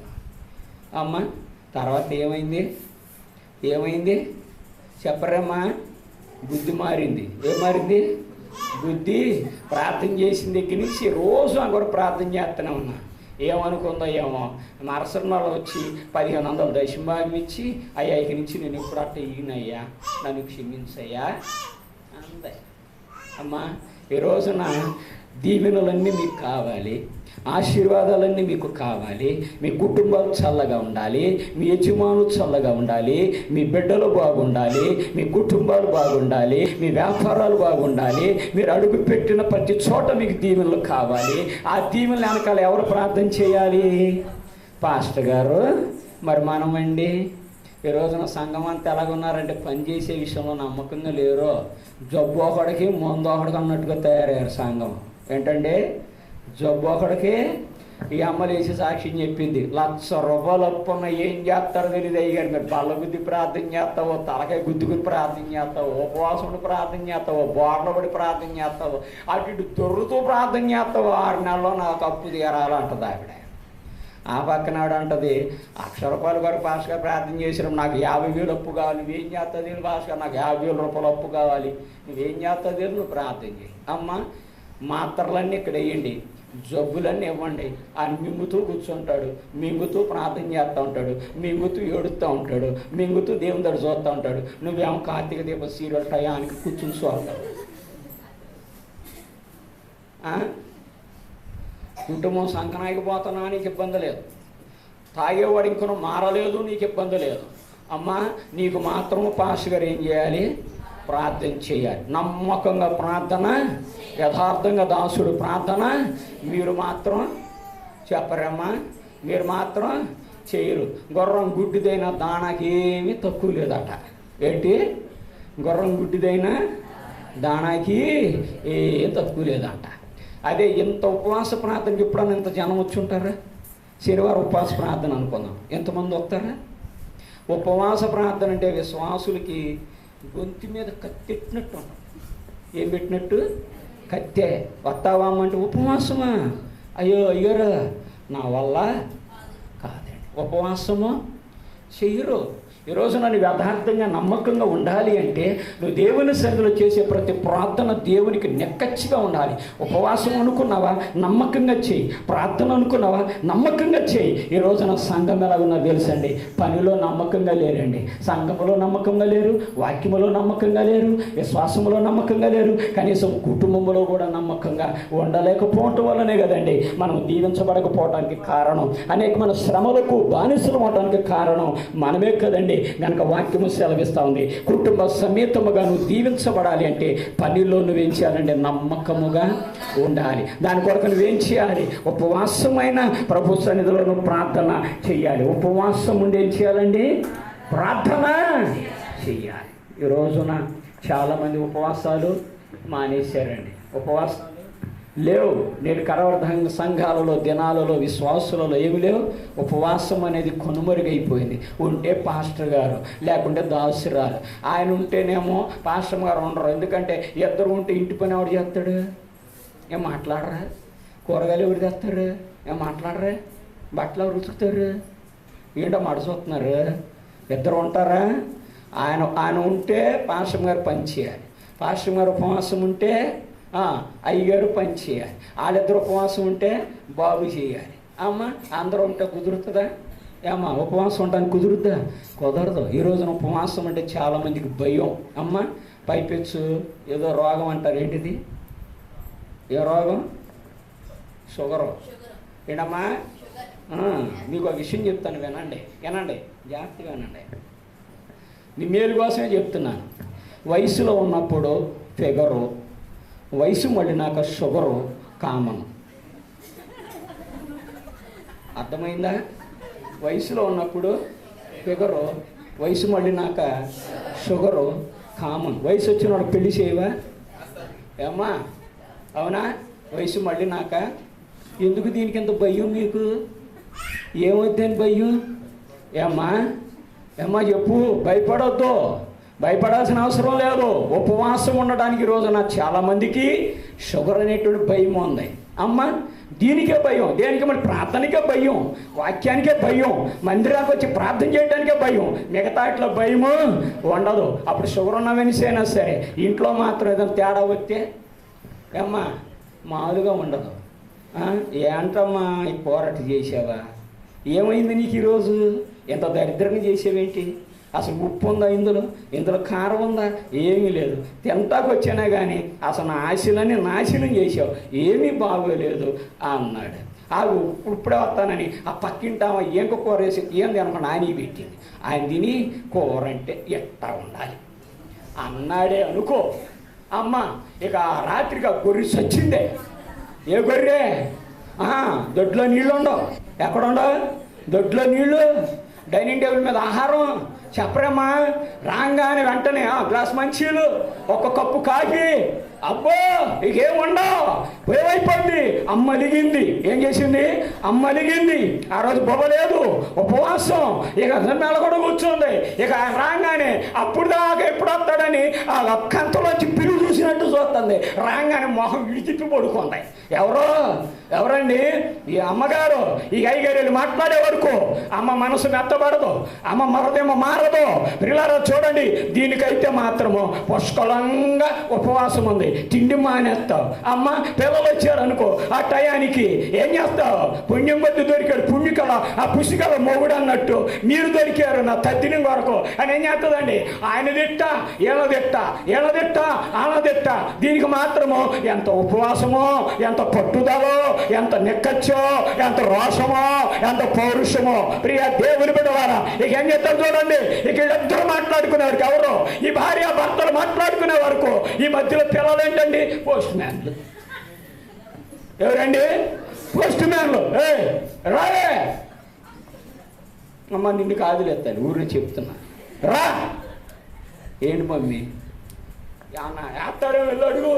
అమ్మ తర్వాత ఏమైంది చెప్పరేమ్మా? బుద్ధి మారింది. ఏం మారింది? బుద్ధి. ప్రార్థన చేసిన దగ్గర నుంచి రోజు కూడా ప్రార్థన చేస్తూనే ఉన్నా. ఏమనుకుందో ఏమో, మరసనాలు వచ్చి 1500 దశభాగం ఇచ్చి, అయ్యా ఇక నుంచి నేను ఎప్పుడు అట్ట ఈయనయ్యా, నన్ను క్షమించయ్యా అందే. అమ్మా ఈ రోజున దీవెనలన్నీ మీకు కావాలి, ఆశీర్వాదాలన్నీ మీకు కావాలి. మీ కుటుంబాలు చల్లగా ఉండాలి, మీ యజమానులు చల్లగా ఉండాలి, మీ బిడ్డలు బాగుండాలి, మీ కుటుంబాలు బాగుండాలి, మీ వ్యాపారాలు బాగుండాలి. మీరు అడుగు పెట్టిన ప్రతి చోట మీకు దీవెనలు కావాలి. ఆ దీవెనల వెనకాల ఎవరు ప్రార్థన చేయాలి? పాస్టర్ గారు. మరి మనమండి ఈ రోజున సంఘం అంతా ఎలాగున్నారంటే పనిచేసే విషయంలో నమ్మకంగా లేరు. జబ్బు ఒకడికి మందు ఒకడికి అన్నట్టుగా తయారయ్యారు సంఘం. ఏంటంటే జబ్బు ఒకడికి ఈ అమ్మలేసి సాక్ష్యం చెప్పింది, 1,00,000 రూపాయలు అప్పున్న ఏం చేస్తారో తెలియదు అయ్యారు. మీరు బల్ల గుద్ది ప్రార్థన చేస్తావో, తలకాయ గుద్దుకుని ప్రార్థన చేస్తావో, ఉపవాసం ప్రార్థన చేస్తావో, బోర్ల పడి ప్రార్థన చేస్తావో, అటు ఇటు దొర్రుతూ ప్రార్థన చేస్తావో, 6 నెలల్లో నాకు అప్పు తీరాలంటది ఆవిడ. ఆ పక్కన ఆవిడ అంటది, 1,00,000 రూపాయల వరకు భాస్కర్ ప్రార్థన చేసినాం, నాకు 50,000 అప్పు కావాలి. నువ్వేం చేస్తుంది భాస్కర్, నాకు 50,000 రూపాయలు అప్పు కావాలి. నువ్వేం చేస్తుంది, నువ్వు ప్రార్థన చేయి. అమ్మ మాత్రలన్నీ ఇక్కడ వేయండి, జబ్బులన్నీ ఇవ్వండి. ఆయన మింగుతూ కూర్చుంటాడు, మింగుతూ ప్రార్థన చేస్తూ ఉంటాడు, మింగుతూ ఏడుస్తూ ఉంటాడు, మింగుతూ దేవుని దగ్గర చూస్తూ ఉంటాడు. నువ్వేమో కార్తీక దీప సీరియల్ టయానికి కూర్చుని చూస్తావు. కుటుంబం సంకనానికి పోతున్నా నీకు ఇబ్బంది లేదు, తాగేవాడు ఇంకొన మారలేదు నీకు ఇబ్బంది లేదు. అమ్మ నీకు మాత్రము పాస్టర్ గారు ఏం చేయాలి, ప్రార్థన చేయాలి. నమ్మకంగా ప్రార్థన, యథార్థంగా దాసుడు ప్రార్థన. మీరు మాత్రం చెప్పరమ్మా, మీరు మాత్రం చేయరు. గుర్రం గుడ్డిదైన దానాకి ఏమీ తక్కువ లేదట. ఏంటి, గుర్రం గుడ్డిదైన దానాకి ఏం తక్కువ లేదంట. అదే ఇంత ఉపవాస ప్రార్థనకి ఎప్పుడన్నా ఇంత జనం వచ్చి ఉంటారా? శనివారం ఉపవాస ప్రార్థన అనుకుందాం, ఎంతమంది వస్తారా? ఉపవాస ప్రార్థన అంటే విశ్వాసులకి గొంతు మీద కత్తెట్టినట్టు ఉంటుంది. ఏం పెట్టినట్టు? కత్తే. వస్తావా అంటే ఉపవాసమా? అయ్యోరా నా వల్ల కాదండి. ఉపవాసము చెయ్యరు. ఈరోజు నన్ను యథార్థంగా నమ్మకంగా ఉండాలి అంటే నువ్వు దేవుని సన్నిధిలో చేసే ప్రతి ప్రార్థన దేవునికి నెక్కచ్చిగా ఉండాలి. ఉపవాసం అనుకున్నావా, నమ్మకంగా చేయి. ప్రార్థన అనుకున్నావా, నమ్మకంగా చేయి. ఈ రోజున సంఘం ఎలా ఉన్నదో తెలుసండి, పనిలో నమ్మకంగా లేరండి, సంఘంలో నమ్మకంగా లేరు, వాక్యములో నమ్మకంగా లేరు, విశ్వాసంలో నమ్మకంగా లేరు, కనీసం కుటుంబంలో కూడా నమ్మకంగా ఉండలేకపోవటం వల్లనే కదండి మనం దీవించబడకపోవడానికి కారణం. అనేకమైన శ్రమలకు బానిసలు అవడానికి కారణం మనమే కదండి. కనుక వాక్యము సెలవిస్తూ ఉంది, కుటుంబ సమేతముగా నువ్వు దీవించబడాలి అంటే పనిలో నువ్వేం చేయాలంటే నమ్మకముగా ఉండాలి. దాని కొరకు నువ్వేం చేయాలి, ఉపవాసమైన ప్రభు సన్నిధిలో నువ్వు ప్రార్థన చేయాలి. ఉపవాసం ఉండి ఏం చేయాలండి, ప్రార్థన చేయాలి. ఈ రోజున చాలామంది ఉపవాసాలు మానేశారండి. ఉపవాసాలు లేవు. నేను కరవర్ధంగా సంఘాలలో, దినాలలో, విశ్వాసులలో ఏమి లేవు. ఉపవాసం అనేది కొనుమరుగైపోయింది. ఉంటే పాస్టర్ గారు, లేకుంటే దాసురాలు. ఆయన ఉంటేనేమో పాస్టర్ గారు ఉండరు. ఎందుకంటే ఇద్దరు ఉంటే ఇంటి పని ఎవడు చేస్తాడు? ఏం మాట్లాడరా? కూరగాయలు ఎవరు తెస్తారు? ఏం మాట్లాడరా? బట్టలు ఎవరు ఉతుకుతారు? ఏంటో మడసొస్తున్నారు. ఇద్దరు ఉంటారా? ఆయన ఉంటే పాస్టర్ గారు పని చేయాలి, పాస్టర్ గారు ఉపవాసం ఉంటే అయ్యగారు పని చేయాలి, వాళ్ళిద్దరు ఉపవాసం ఉంటే బాబు చేయాలి. అమ్మ అందరూ ఉంటే కుదురుతుందా? ఏమ్మా ఉపవాసం ఉండడానికి కుదురుద్దా? కుదరదు. ఈ రోజున ఉపవాసం అంటే చాలామందికి భయం. అమ్మ పైపెచ్చు ఏదో రోగం అంటారు. ఏంటిది? ఏ రోగం? షుగరు. ఏంటమ్మా మీకు ఒక విషయం చెప్తాను, వినండి జాగ్రత్తగా వినండి. మీ మేలు కోసమే చెప్తున్నాను. వయసులో ఉన్నప్పుడు ఫిగరు, వయసు మళ్ళినాక షుగరు కామన్. అర్థమైందా? వయసులో ఉన్నప్పుడు ఫిగరు, వయసు మళ్ళినాక షుగరు కామన్. వయసు వచ్చిన వాడు పెళ్లి చేయవా? ఏమ్మా అవునా? వయసు మళ్ళినాక ఎందుకు దీనికి ఎంత భయం మీకు? ఏమవుతుందని భయం? ఏమ్మా చెప్పు. భయపడొద్దు, భయపడాల్సిన అవసరం లేదు. ఉపవాసం ఉండడానికి రోజున చాలామందికి షుగర్ అనేటువంటి భయం ఉంది. అమ్మ దీనికే భయం. దేనికి? మరి ప్రార్థనకే భయం, వాక్యానికే భయం, మందిరానికి వచ్చి ప్రార్థన చేయడానికే భయం. మిగతా ఇట్లా భయము ఉండదు. అప్పుడు షుగర్ ఉన్న వెనిసైనా సరే ఇంట్లో మాత్రం ఏదైనా తేడా వస్తే ఏమ్మా మామూలుగా ఉండదు. ఏంటమ్మా ఈ పోరాట చేసావా? ఏమైంది నీకు ఈరోజు? ఎంత దరిద్రంగా చేసావేంటి? అసలు ఉప్పు ఉందా ఇందులో కారం ఉందా? ఏమీ లేదు. తింటాకు వచ్చానా కానీ అసలు నా ఆశలన్నీ నాశనం చేసావు, ఏమీ బాగోలేదు అన్నాడు. ఇప్పుడే వస్తానని ఆ పక్కింటామా ఏంక కూర వేసి ఏంది అనుకున్నా ఆయన పెట్టింది. ఆయన తిని కూర అంటే ఎట్టా ఉండాలి అన్నాడే అనుకో. అమ్మ ఇక రాత్రిగా గొర్రె చచ్చిందే. ఏ గొర్రె? దొడ్లో నీళ్ళు ఉండవు. ఎక్కడ ఉండవు? దొడ్లో నీళ్ళు, డైనింగ్ టేబుల్ మీద ఆహారం, చెప్పరమ్మా. రాగానే వెంటనే గ్లాస్ మంచీలు, ఒక కప్పు కాఫీ, అబ్బో ఇకేముండవు, ఏమైపోయింది. అమ్మ అలిగింది. ఏం చేసింది? అమ్మ అలిగింది. ఆ రోజు బొవ్వలేదు, ఉపవాసం. ఇక నెల కూడా కూర్చుంది. ఇక ఆయన రాగానే అప్పుడు దాకా ఎప్పుడు వస్తాడని ఆ కంతలోంచి పిలుగు చూసినట్టు చూస్తుంది. రాగానే మొహం విడిచిప్పి పడుకుంది. ఎవరండి? ఈ అమ్మగారు. ఈ అయ్యగారు వెళ్ళి మాట్లాడే వరకు అమ్మ మనసు మెత్తబడదు, అమ్మ మరదేమో మారదు. పిల్లలు చూడండి, దీనికైతే మాత్రము పుష్కలంగా ఉపవాసం ఉంది. తిండి మానేస్తావు. అమ్మ పిల్లలు వచ్చారు అనుకో, ఆ టయానికి ఏం చేస్తావు? పుణ్యం కొద్ది దొరికాడు పుణ్యకళ, ఆ పుష్కల మొగుడు అన్నట్టు మీరు దొరికారు నా తద్దిని వరకు అని ఏం చేస్తుందండి? ఆయన తిట్ట, ఆన తిట్ట. దీనికి మాత్రము ఎంత ఉపవాసమో, ఎంత పట్టుదలో, ఎంత నిక్కచ్చో, ఎంత రోషమో, ఎంత పౌరుషమో. ప్రియ దేవుని బిడ్డలారా, ఇక ఏం చేస్తారు చూడండి. ఇక ఇద్దరు మాట్లాడుకునేవారికి ఎవరు? ఈ భార్య భర్తలు మాట్లాడుకునే వరకు ఈ మధ్యలో పిల్లలు ఏంటండి? పోస్ట్ మ్యాన్లు. ఎవరండి? పోస్ట్ మ్యాన్లు. రాయే అమ్మ, నిన్ను కాదులేస్తాను, ఊరిని చెప్తున్నా, రా. ఏంటి మమ్మీ? వేస్తాడో వెళ్ళి అడుగు.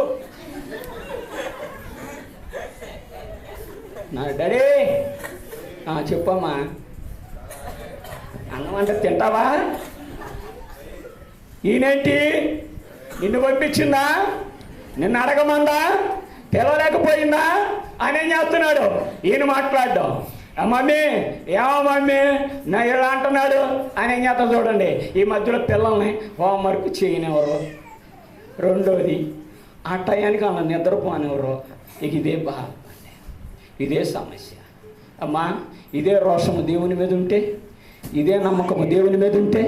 నా డాడీ చెప్పమ్మా, అన్నం అంటే తింటావా? ఈయనేంటి నిన్ను పంపించిందా? నిన్ను అడగమందా? తెలవలేకపోయిందా అని ఏం చేస్తున్నాడు ఈయన మాట్లాడడం. మమ్మీ ఏమో మమ్మీ నా ఇలా అంటున్నాడు అని ఏం చేస్తా చూడండి. ఈ మధ్యలో పిల్లల్ని హోంవర్క్ చేయనివ్వరు. రెండోది, ఆ టయానికి అలా నిద్రపోనివ్వరు. ఇక ఇదే బాధ, ఇదే సమస్య. అమ్మా, ఇదే రోషము దేవుని మీద ఉంటే, ఇదే నమ్మకము దేవుని మీద ఉంటే,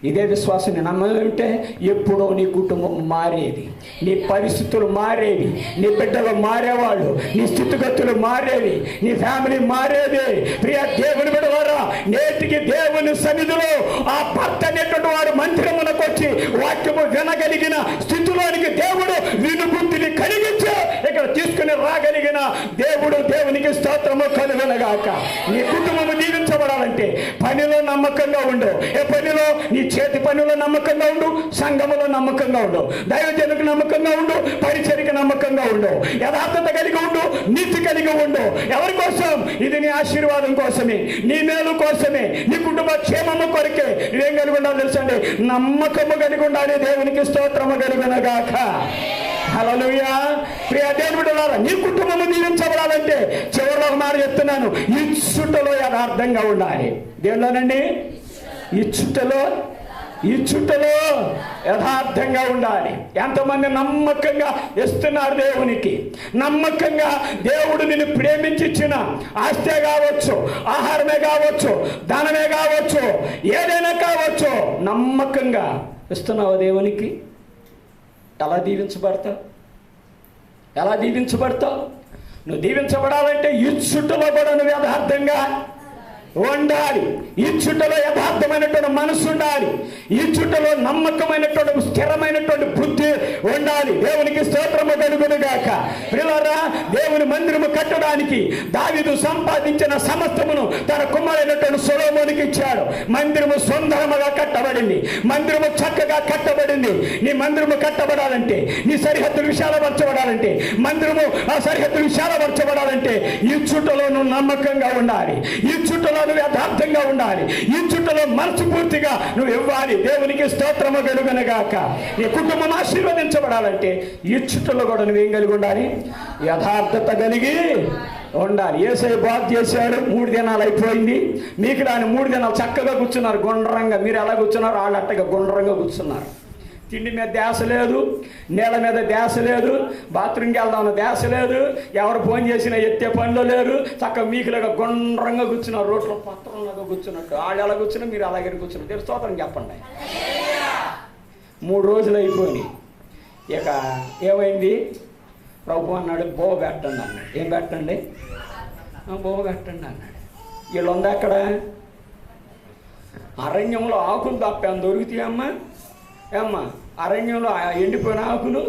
ఇదే విశ్వాసాన్ని నమ్మకం ఉంటే ఎప్పుడో నీ కుటుంబం మారేది, నీ పరిస్థితులు మారేవి, నీ బిడ్డలు మారేవాళ్ళు, నీ స్థితిగతులు మారేవి, నీ ఫ్యామిలీ మారేది. ప్రియ దేవుని బిడ్డలారా, నేటికి దేవుని సన్నిధిలో ఆ భర్త అనేటువంటి వాడు మందిరమునకు వచ్చి వాక్యము వినగలిగిన స్థితిలోనికి దేవుడు వినుబుద్ధిని కలిగించి ఇక్కడ తీసుకుని రాగలిగిన దేవుడు, దేవునికి స్తోత్రము కలుగునగాక. నీ కుటుంబము దీవించబడాలంటే పనిలో నమ్మకంగా ఉండు. ఏ పనిలో? నీ చేతి పనిలో నమ్మకంగా ఉండు, సంఘములో నమ్మకంగా ఉండు, దైవజనులకు నమ్మకంగా ఉండు, పరిచర్యకు నమ్మకంగా ఉండు, యథార్థత కలిగి ఉండు, నీతి కలిగి ఉండు. ఎవరి కోసం? ఇది నీ ఆశీర్వాదం కోసమే, నీ మేలు కోసమే, నీ కుటుంబ క్షేమము కొరకే. ఇదేం కలిగి ఉండాలి తెలుసండి? నమ్మకము కలిగి ఉండాలి. దేవునికి స్తోత్రము కలుగునగాక. హల్లెలూయా. ప్రియ దేవుని బిడ్డలారా, నీ కుటుంబము దీవించబడాలంటే చివరిలో ఒక మాట చెప్తున్నాను, ఇచ్చుటలో యథార్థంగా ఉండాలి. దేవులోనండి, ఇచ్చుటలో యథార్థంగా ఉండాలి. ఎంతమంది నమ్మకంగా ఇస్తున్నారు దేవునికి? నమ్మకంగా దేవుడు నిన్ను ప్రేమించి ఇచ్చిన ఆస్తే కావచ్చు, ఆహారమే కావచ్చు, ధనమే కావచ్చు, ఏదైనా కావచ్చు, నమ్మకంగా ఇస్తున్నావా దేవునికి? ఎలా దీవించబడతావు? నువ్వు దీవించబడాలంటే ఇచ్చుటలో కూడా నువ్వు యథార్థంగా ఉండాలి. ఇచ్చుటలో యథార్థమైనటువంటి మనసు ఉండాలి. ఇచ్చుటలో నమ్మకమైనటువంటి స్థిరమైనటువంటి బుద్ధి ఉండాలి. దేవునికి స్తోత్రము కలుగునుగాక. ప్రియులారా, దేవుని మందిరము కట్టడానికి దావీదు సంపాదించిన సమస్తమును తన కుమారుడైనటువంటి సొలొమోనుకి ఇచ్చాడు. మందిరము సుందరముగా కట్టబడింది, మందిరము చక్కగా కట్టబడింది. నీ మందిరము కట్టబడాలంటే, నీ సరిహద్దులు విశాలపరచబడాలంటే, మందిరము ఆ సరిహద్దులు విశాలపరచబడాలంటే ఇచ్చుటలో నువ్వు నమ్మకంగా ఉండాలి, ఇచ్చుటలో నువ్వు యథార్థంగా ఉండాలి, ఇచ్చుటలో మనస్ఫూర్తిగా నువ్వు ఇవ్వాలి. దేవునికి స్తోత్రము కలుగునుగాక. నీ కుటుంబం ఆశీర్వదించబడాలంటే ఇచ్చుటలో కూడా నువ్వేం కలిగి ఉండాలి? యథార్థత కలిగి ఉండాలి. యేసయ్య బాధ చేశాడు, 3 దినాలు అయిపోయింది. మీకు దాని 3 దినాలు చక్కగా కూర్చున్నారు గుండ్రంగా. మీరు ఎలా కూర్చున్నారు? వాళ్ళు అట్టగా గుండ్రంగా కూర్చున్నారు. తిండి మీద ధ్యాస లేదు, నేల మీద ధ్యాస లేదు, బాత్రూమ్కి వెళ్దామన్న ధ్యాస లేదు, ఎవరు ఫోన్ చేసినా ఎత్తే పనిలో లేరు. చక్కగా మీకులాగా గుండ్రంగా కూర్చున్నారు, రోడ్లో పత్రంలాగా కూర్చున్నట్టు. వాళ్ళు ఎలా కూర్చున్నా మీరు అలాగే కూర్చున్నారు. తెలుసు స్తోత్రం చెప్పండి. 3 రోజులు అయిపోయినాయి. ఇక ఏమైంది? ప్రభు అన్నాడు, బోవ పెట్టండి అన్నాడు. ఏం పెట్టండి? బోవ పెట్టండి అన్నాడు. వీళ్ళు ఉంది అక్కడ అరణ్యంలో ఆకులు తప్పాను దొరుకుతాయమ్మా. ఏమ్మా, అరణ్యంలో ఎండిపోయిన ఆకులు,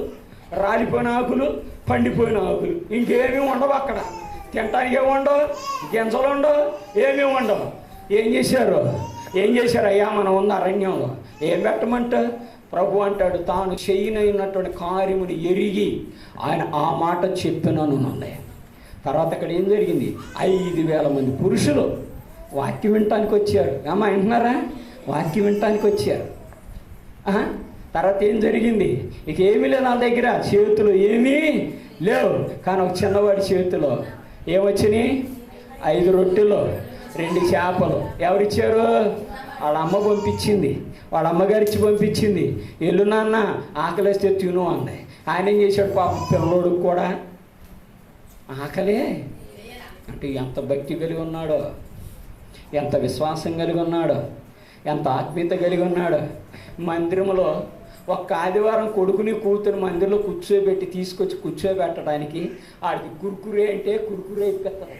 రాలిపోయిన ఆకులు, పండిపోయిన ఆకులు, ఇంకేమీ ఉండవు అక్కడ. తినటానికి ఏమి ఉండవు, గింజలు ఉండవు, ఏమీ ఉండవు. ఏం చేశారు? ఏం చేశారు? అయ్యా మనం ఉన్న అరణ్యంలో ఏం పెట్టమంట? ప్రభు అంటాడు, తాను చేయనైనటువంటి కార్యముని ఎరిగి ఆయన ఆ మాట చెప్పినను నన్నే. తర్వాత అక్కడ ఏం జరిగింది? 5,000 మంది పురుషులు వాక్యం వినటానికి వచ్చారు. అమ్మా వింటున్నారా? వాక్యం వినటానికి వచ్చారు. తర్వాత ఏం జరిగింది? ఇక ఏమీ లేదు నా దగ్గర, చేతులు ఏమీ లేవు. కానీ ఒక చిన్నవాడి చేతిలో ఏమొచ్చినాయి? 5 రొట్టెలు 2 చేపలు. ఎవరిచ్చారు? వాళ్ళ అమ్మ పంపించింది, వాళ్ళ అమ్మగారిచ్చి పంపించింది. ఎల్లు నాన్న ఆకలిస్తే తిను అంది. ఆయన ఏం చేశాడు? పాపం పిల్లోడికి కూడా ఆకలే. అంటే ఎంత భక్తి కలిగి ఉన్నాడో, ఎంత విశ్వాసం కలిగి ఉన్నాడో, ఎంత ఆత్మీయత కలిగి ఉన్నాడో. మందిరంలో ఒక్క ఆదివారం కొడుకుని కూతురు మందిరంలో తీసుకొచ్చి కూర్చోబెట్టడానికి ఆడికి కుర్కురే అంటే కుర్కురే ఇప్పిస్తుంది,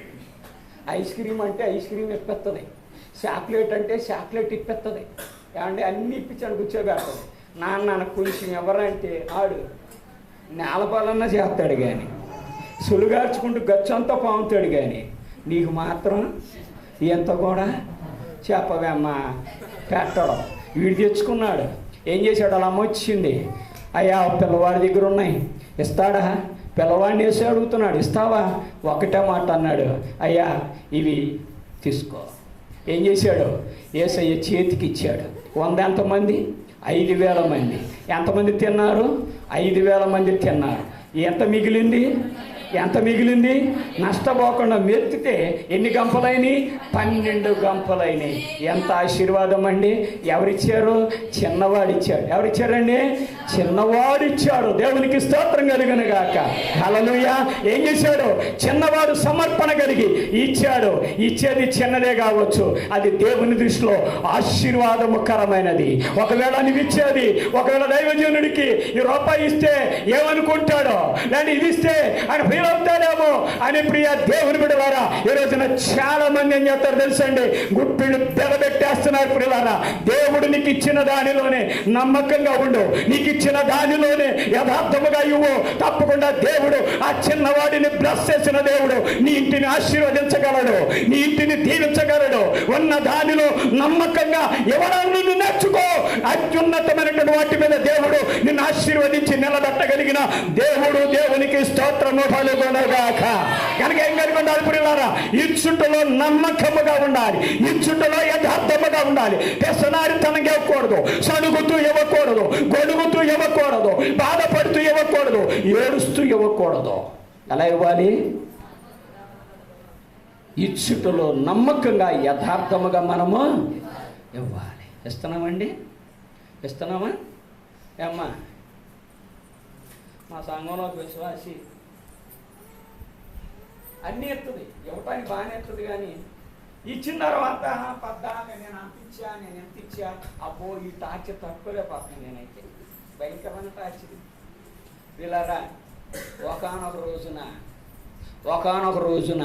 ఐస్ క్రీమ్ అంటే ఐస్ క్రీమ్ ఇప్పిస్తుంది, చాక్లెట్ అంటే చాక్లెట్ ఇప్పిస్తుంది. ఏమంటే అన్నీ ఇప్పించాడు కూర్చోబెడుతుంది. నాన్న కొంచెం ఎవరంటే ఆడు నేలపాలన్నా చేస్తాడు, కానీ సులుగార్చుకుంటూ గచ్చంతా పాముతాడు, కానీ నీకు మాత్రం ఎంత కూడా చెప్పవేమ్మా పెట్టడం. వీడు తెచ్చుకున్నాడు. ఏం చేశాడు? వాళ్ళ అమ్మ వచ్చింది, అయ్యా పిల్లవాడి దగ్గర ఉన్నాయి ఇస్తాడా? పిల్లవాడిని వేసి అడుగుతున్నాడు, ఇస్తావా? ఒకటే మాట అన్నాడు, అయ్యా ఇవి తీసుకో. ఏం చేశాడు? యేసయ్య చేతికి ఇచ్చాడు. 100 ఎంతమంది? 5,000 మంది. ఎంతమంది తిన్నారు? 5,000 మంది తిన్నారు. ఎంత మిగిలింది? నష్టపోకుండా మెత్తితే ఎన్ని గంపలైనవి? 12 గంపలైనవి. ఎంత ఆశీర్వాదం అండి! ఎవరిచ్చారు? చిన్నవాడిచ్చాడు. ఎవరిచ్చారండి? చిన్నవాడిచ్చాడు. దేవునికి స్తోత్రం కలుగును గాక. హల్లెలూయా. ఏం చేశాడు? చిన్నవాడు సమర్పణ కలిగి ఇచ్చాడు. ఇచ్చేది చిన్నదే కావచ్చు, అది దేవుని దృష్టిలో ఆశీర్వాదముకరమైనది. ఒకవేళ నువ్వు ఇచ్చేది, ఒకవేళ దైవజనుడికి ఈ రూపాయి ఇస్తే ఏమనుకుంటాడో, లేని ఇది ఇస్తే ఆయన ఫీల్ అవుతాడేమో అని ప్రియ దేవుని బిడ్డలారా, ఈ రోజున చాలా మంది ఏం చేస్తారు తెలుసండి? గుప్పిళ్ళు తెగబెట్టేస్తున్నారు. ప్రియులారా, దేవుడు నీకు ఇచ్చిన దానిలోనే నమ్మకంగా ఉండు, నీకు ఇచ్చిన దానిలోనే యథార్థముగా ఇవ్వు. తప్పకుండా దేవుడు ఆ చిన్నవాడిని బ్లెస్ చేసిన దేవుడు నీ ఇంటిని ఆశీర్వదించగలడు, నీ ఇంటిని దీవించగలడు. ఉన్న దానిలో నమ్మకంగా ఇవ్వడాన్ని నువ్వు నేర్చుకో. అత్యున్నతమైనటువంటి వాటి మీద దేవుడు నిన్ను ఆశీర్వదించి నిలబెట్టగలిగిన దేవుడు. దేవునికి స్తోత్రము కలుగునుగాక. కనుక ఏం కలిగి ఉండాలి ప్రియులారా? ఇచ్చుటలో నమ్మకముగా ఉండాలి, ఇచ్చుటలో యథార్థముగా ఉండాలి. పెసనారితనంగా ఇవ్వకూడదు, సణుగుతూ ఇవ్వకూడదు, గొడుగుతూ ఇవ్వకూడదు, బాధపడుతూ ఇవ్వకూడదు, ఏడుస్తూ ఇవ్వకూడదు. ఎలా ఇవ్వాలి? ఇచ్చుటలో నమ్మకంగా యథార్థముగా మనము ఇవ్వాలి. ఇస్తున్నామండి? ఇస్తున్నామా? ఏమ్మా, మా సంఘంలో విశ్వాసి అన్నీ ఎత్తుంది, ఇవ్వటానికి బాగానే ఎత్తుంది, కానీ ఇచ్చిన తర్వాత పద్దాక నేను అంతిచ్చా, నేను ఎంత ఇచ్చా, అబ్బో ఈ టార్చర్ తట్టుకోలేకపోతున్నాను. నేనైతే భయంకరమైన టార్చర్. వీళ్ళరా ఒకనొక రోజున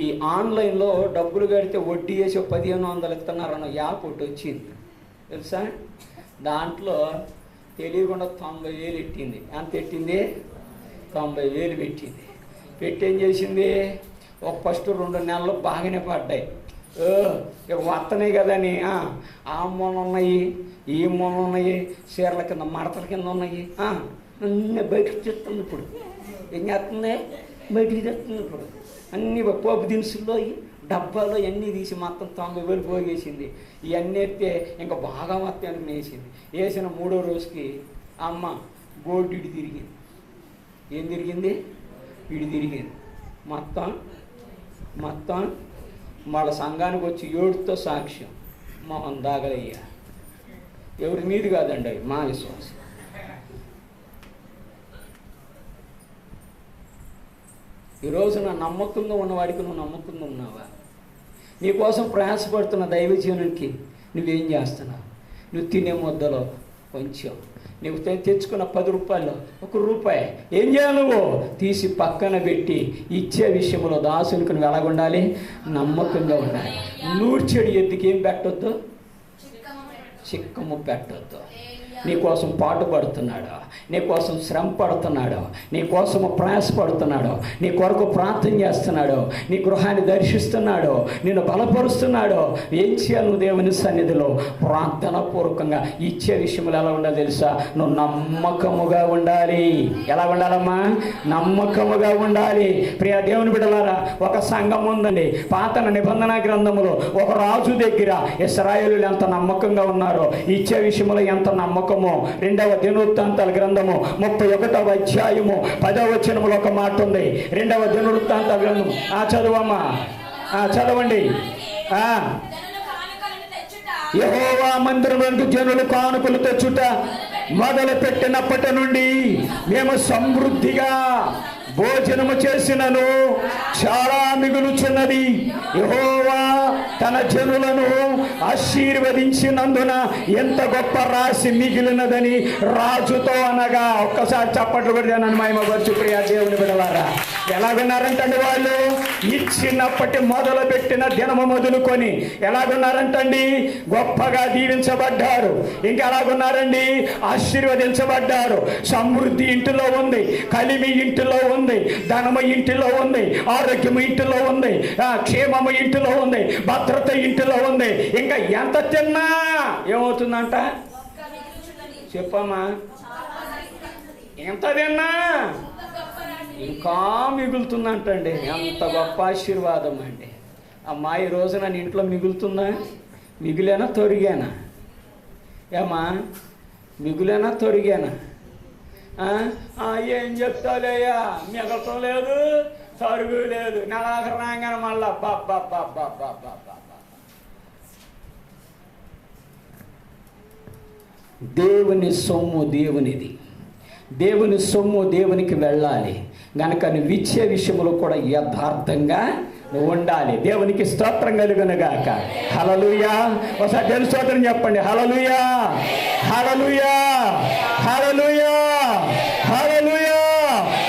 ఈ ఆన్లైన్లో డబ్బులు కడితే వడ్డీ వేసి 1,500 ఇస్తున్నారన్న యాప్ ఒకటి వచ్చింది తెలుసా? దాంట్లో తెలియకుండా 90,000 పెట్టింది. ఎంత పెట్టింది? 90,000 పెట్టింది. పెట్టి ఏం చేసింది? ఒక ఫస్ట్ 2 నెలలు బాగానే పడ్డాయి. ఇక వస్తున్నాయి కదని ఆ మూల ఉన్నాయి, ఈ మూల ఉన్నాయి, చీరల కింద మడతల కింద ఉన్నాయి, అన్నీ బయటకు తెస్తుంది. ఇప్పుడు ఏం చేస్తుంది? బయటికి తెస్తుంది. ఇప్పుడు అన్నీ పోపు దినుసుల్లో డబ్బాలో అన్నీ తీసి మొత్తం 90,000 పోగేసింది. ఇవన్నీ ఎత్తే ఇంకా బాగా మొత్తం అనుకుని వేసింది. వేసిన 3వ రోజుకి అమ్మ గోల్డ్ ఇటు తిరిగింది. ఏం తిరిగింది? ఇటు తిరిగింది. మొత్తం వాళ్ళ సంఘానికి వచ్చి ఏడుతో సాక్ష్యం, మొహం దాగలయ్యా. ఎవరి మీది కాదండి, అవి మా విశ్వాసం. ఈరోజు నా నమ్మకంగా ఉన్నవాడికి నువ్వు నమ్మకంగా ఉన్నావా? నీకోసం ప్రయాసపడుతున్న దైవజీవునికి నువ్వేం చేస్తున్నావు? నువ్వు తినే ముద్దలో కొంచెం, నువ్వు తెచ్చుకున్న 10 రూపాయలు 1 రూపాయి ఏం చేయాలి? నువ్వు తీసి పక్కన పెట్టి ఇచ్చే విషయంలో దాసునికి నువ్వు ఎలాగుండాలి? నమ్మకంగా ఉండాలి. నూర్చెడి ఎద్దుకి ఏం పెట్టొద్దు? చిక్కము పెట్టొద్దు. నీ కోసం పాటుపడుతున్నాడు, నీ కోసం శ్రమ పడుతున్నాడు, నీ కోసము ప్రయాసపడుతున్నాడు, నీ కొరకు ప్రార్థన చేస్తున్నాడు, నీ గృహాన్ని దర్శిస్తున్నాడు, నిన్ను బలపరుస్తున్నాడు. ఏం చేయాలి? నువ్వు దేవుని సన్నిధిలో ప్రార్థన పూర్వకంగా ఇచ్చే విషయంలో ఎలా ఉండాలి తెలుసా? నువ్వు నమ్మకముగా ఉండాలి. ఎలా ఉండాలమ్మా? నమ్మకముగా ఉండాలి. ప్రియ దేవుని బిడ్డలారా, ఒక సంఘం ఉందండి. పాత నిబంధన గ్రంథములో ఒక రాజు దగ్గర ఇశ్రాయేలులు ఎంత నమ్మకంగా ఉన్నారో, ఇచ్చే విషయంలో ఎంత నమ్మకమో. 2వ దినవృత్తాంతాల గ్రంథము 31వ అధ్యాయము 10వ వచనములో ఒక మాట ఉంది. 2వ దినవృత్తాంతాల గ్రంథం చదువమ్మా, చదవండి. యెహోవా మందిరమునకు జనులు కానుకలు తెచ్చుట మొదలు పెట్టినప్పటి నుండి మేము సమృద్ధిగా భోజనము చేసినను చాలా మిగులుచున్నది. యెహోవా తన జనులను ఆశీర్వదించినందున ఎంత గొప్ప రాశి మిగిలినదని రాజుతో అనగా, ఒక్కసారి చప్పట్లు కొడితే నన్ను మహిమపరచు ప్రియ దేవుని బిడ్డలారా. ఎలాగున్నారంటండి వాళ్ళు? ఇచ్చినప్పటి మొదలు పెట్టిన దినము మొదలుకొని ఎలాగున్నారంటండి? గొప్పగా దీవించబడ్డారు. ఇంకా ఎలాగున్నారండి? ఆశీర్వదించబడ్డారు. సమృద్ధి ఇంటిలో ఉంది, కలిమి ఇంటిలో ఉంది, ధనము ఇంటిలో ఉంది, ఆరోగ్యము ఇంటిలో ఉంది, క్షేమము ఇంటిలో ఉంది, భద్రత ఇంటిలో ఉంది. ఇంకా ఎంత తిన్నా ఏమవుతుందంట? చెప్పమ్మా. ఎంత తిన్నా ఇంకా మిగులుతుందంటండి. ఎంత గొప్ప ఆశీర్వాదం అండి. అమ్మా, ఈ రోజు నన్ను ఇంట్లో మిగులుతుందా? మిగులేనా తొరిగానా? ఏమా, మిగులేనా తొరిగానా? ఏం చెప్తాలేయ్యా, మిగలటం లేదు, తరుగు లేదు, నెలాఖరు రాగానే మళ్ళా బాబా. దేవుని సొమ్ము దేవునిది. దేవుని సొమ్ము దేవునికి వెళ్ళాలి గనక నువ్వు ఇచ్చే విషయంలో కూడా యథార్థంగా నువ్వు ఉండాలి. దేవునికి స్తోత్రం కలుగునుగాక. హల్లెలూయా. ఒకసారి దేవుని స్తోత్రం చెప్పండి. హల్లెలూయా, హల్లెలూయా, హల్లెలూయా, హల్లెలూయా.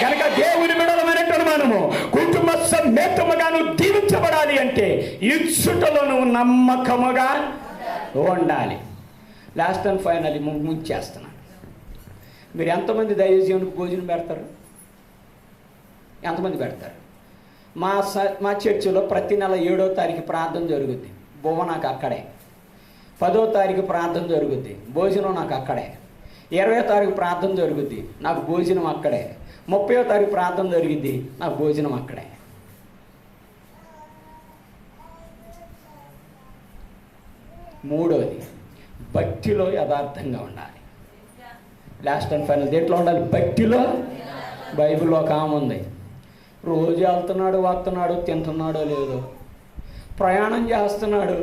కనుక దేవుని బిడ్డలమైనటువంటి మనము కుటుంబ సమేతముగా నువ్వు దీవించబడాలి అంటే ఇచ్చుటలో నువ్వు నమ్మకముగా ఉండాలి. లాస్ట్ అండ్ ఫైనల్ ముంచేస్తున్నాను. మీరు ఎంతమంది దైవజీవునికి భోజనం పెడతారు? ఎంతమంది పెడతారు? మా చర్చిలో ప్రతి నెల 7వ తారీఖు ప్రార్థన జరుగుద్ది. బొమ్మ నాకు అక్కడే. 10వ తారీఖు ప్రార్థన జరుగుద్ది, భోజనం నాకు అక్కడే. 20వ తారీఖు ప్రార్థన జరుగుద్ది, నాకు భోజనం అక్కడే. 30వ తారీఖు ప్రార్థన జరిగిద్ది, నాకు భోజనం అక్కడే. మూడోది, భక్తిలో యథార్థంగా ఉండాలి. లాస్ట్ అండ్ ఫైనల్ దేంట్లో ఉండాలి? భక్తిలో. బైబిల్లో ఒక ఆమె ఉంది, రోజు వెళ్తున్నాడు, వస్తున్నాడు, తింటున్నాడో లేదో, ప్రయాణం చేస్తున్నాడు,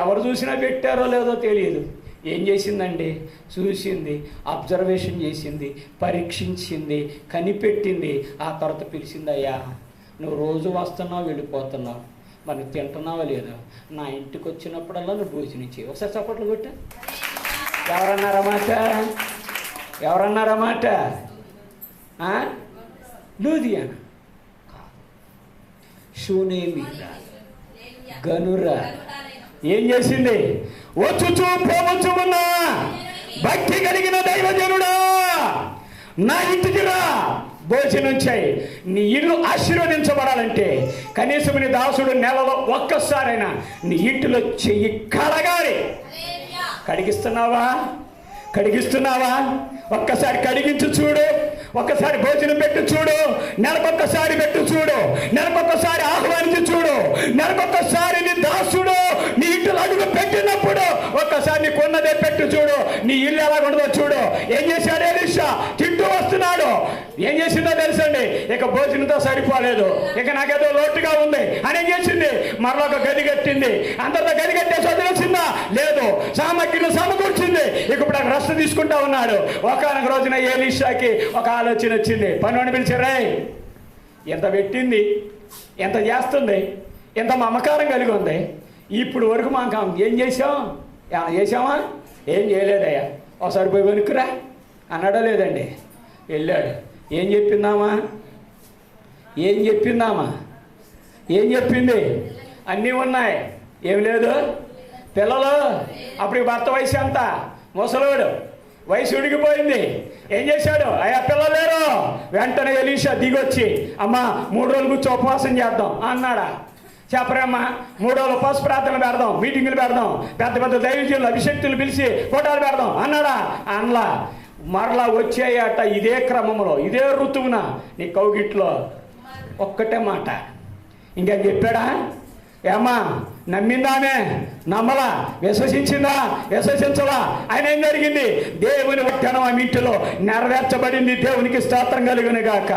ఎవరు చూసినా పెట్టారో లేదో తెలియదు. ఏం చేసిందండి? చూసింది, అబ్జర్వేషన్ చేసింది, పరీక్షించింది, కనిపెట్టింది. ఆ తర్వాత పిలిచింది, అయ్యా నువ్వు రోజు వస్తున్నావు, వెళ్ళిపోతున్నావు, మరి నువ్వు తింటున్నావో లేదో, నా ఇంటికి వచ్చినప్పుడల్లా నువ్వు భోజనం చేయి. ఒకసారి చప్పట్లు కొట్ట. ఎవరన్నారన్నమాట? ఎవరన్నారన్నమాట? లూదియానా? షూనేమి గనురా ఏం చేసింది? వచ్చుచూ పోవచ్చుమన్నా భక్తి కలిగిన దైవజనుడా, నా ఇంటికి రా, భోజనం చేయి. నీ ఇల్లు ఆశీర్వదించబడాలంటే కనీసం నీ దాసుడు నెలలో ఒక్కసారైనా నీ ఇంటిలో చెయ్యి కడగాలి. కడిగిస్తున్నావా? కడిగిస్తున్నావా? ఒక్కసారి కడిగించు చూడు, ఒక్కసారి భోజనం పెట్టు చూడు, నెలకొక్కసారి పెట్టు చూడు, నెలకొక్కసారి ఆహ్వానించి చూడు, నెలకొక్కసారి నీ దాసుడు నీ ఇంటిలో అడుగు పెట్టినప్పుడు ఒక్కసారి నీకు ఉన్నదే పెట్టు చూడు, నీ ఇల్లు ఎలా ఉండదో చూడు. ఏం చేశాడు ఎలీషా? తింటూ వస్తున్నాడు. ఏం చేసిందో తెలుసండి? ఇక భోజనంతో సరిపోలేదు, ఇక నాకేదో లోటుగా ఉంది అని ఏం చేసింది? మరొక ఒక గది కట్టింది. అందరితో గది కట్టేసి వదిలేసిందా? లేదు, సామగ్రిని సమకూర్చింది. ఇక ఇప్పుడు రెస్ట్ తీసుకుంటా ఉన్నాడు. ఒకనొక రోజున ఎలీషాకి ఒక ఆలోచన వచ్చింది. పనుని పిలిచారే, ఎంత పెట్టింది, ఎంత చేస్తుంది, ఎంత మమకారం కలిగి ఉంది, ఇప్పుడు వరకు మాకు ఏం చేసాం? ఏమైనా చేసామా? ఏం చేయలేదయ్యా, ఒకసారి పోయి వెనుక్కురా అన్నాడో లేదండి? వెళ్ళాడు. ఏం చెప్పిందామా? ఏం చెప్పిందామా? ఏం చెప్పింది? అన్నీ ఉన్నాయి, ఏం లేదు. పిల్లలు అప్పుడు భర్త వయసు ఎంత? ముసలోడు. వయసు ఉడికిపోయింది. ఏం చేశాడు? అయ్యా పిల్లలు లేరు. వెంటనే ఎలీషా దిగొచ్చి, అమ్మా 3 రోజులు కూర్చో ఉపవాసం చేద్దాం అన్నాడా? చెప్పరమ్మా, 3 రోజులు ఉపవాస ప్రార్థనలు పెడదాం, మీటింగులు పెడదాం, పెద్ద పెద్ద దైవజనులు అభిషక్తులు పిలిచి ఫోటోలు పెడదాం అన్నాడా? అనలా. మరలా వచ్చేయట ఇదే క్రమంలో, ఇదే ఋతువున నీ కౌగిట్లో ఒక్కటే మాట. ఇంకా చెప్పాడా? ఏమ్మా నమ్మిందామే, నమ్మలా, విశ్వసించిందా, విశ్వసించలా? ఆయన ఏం జరిగింది? దేవుని వాగ్దానం ఆమె ఇంటిలో నెరవేర్చబడింది. దేవునికి స్తోత్రం కలుగును గాక.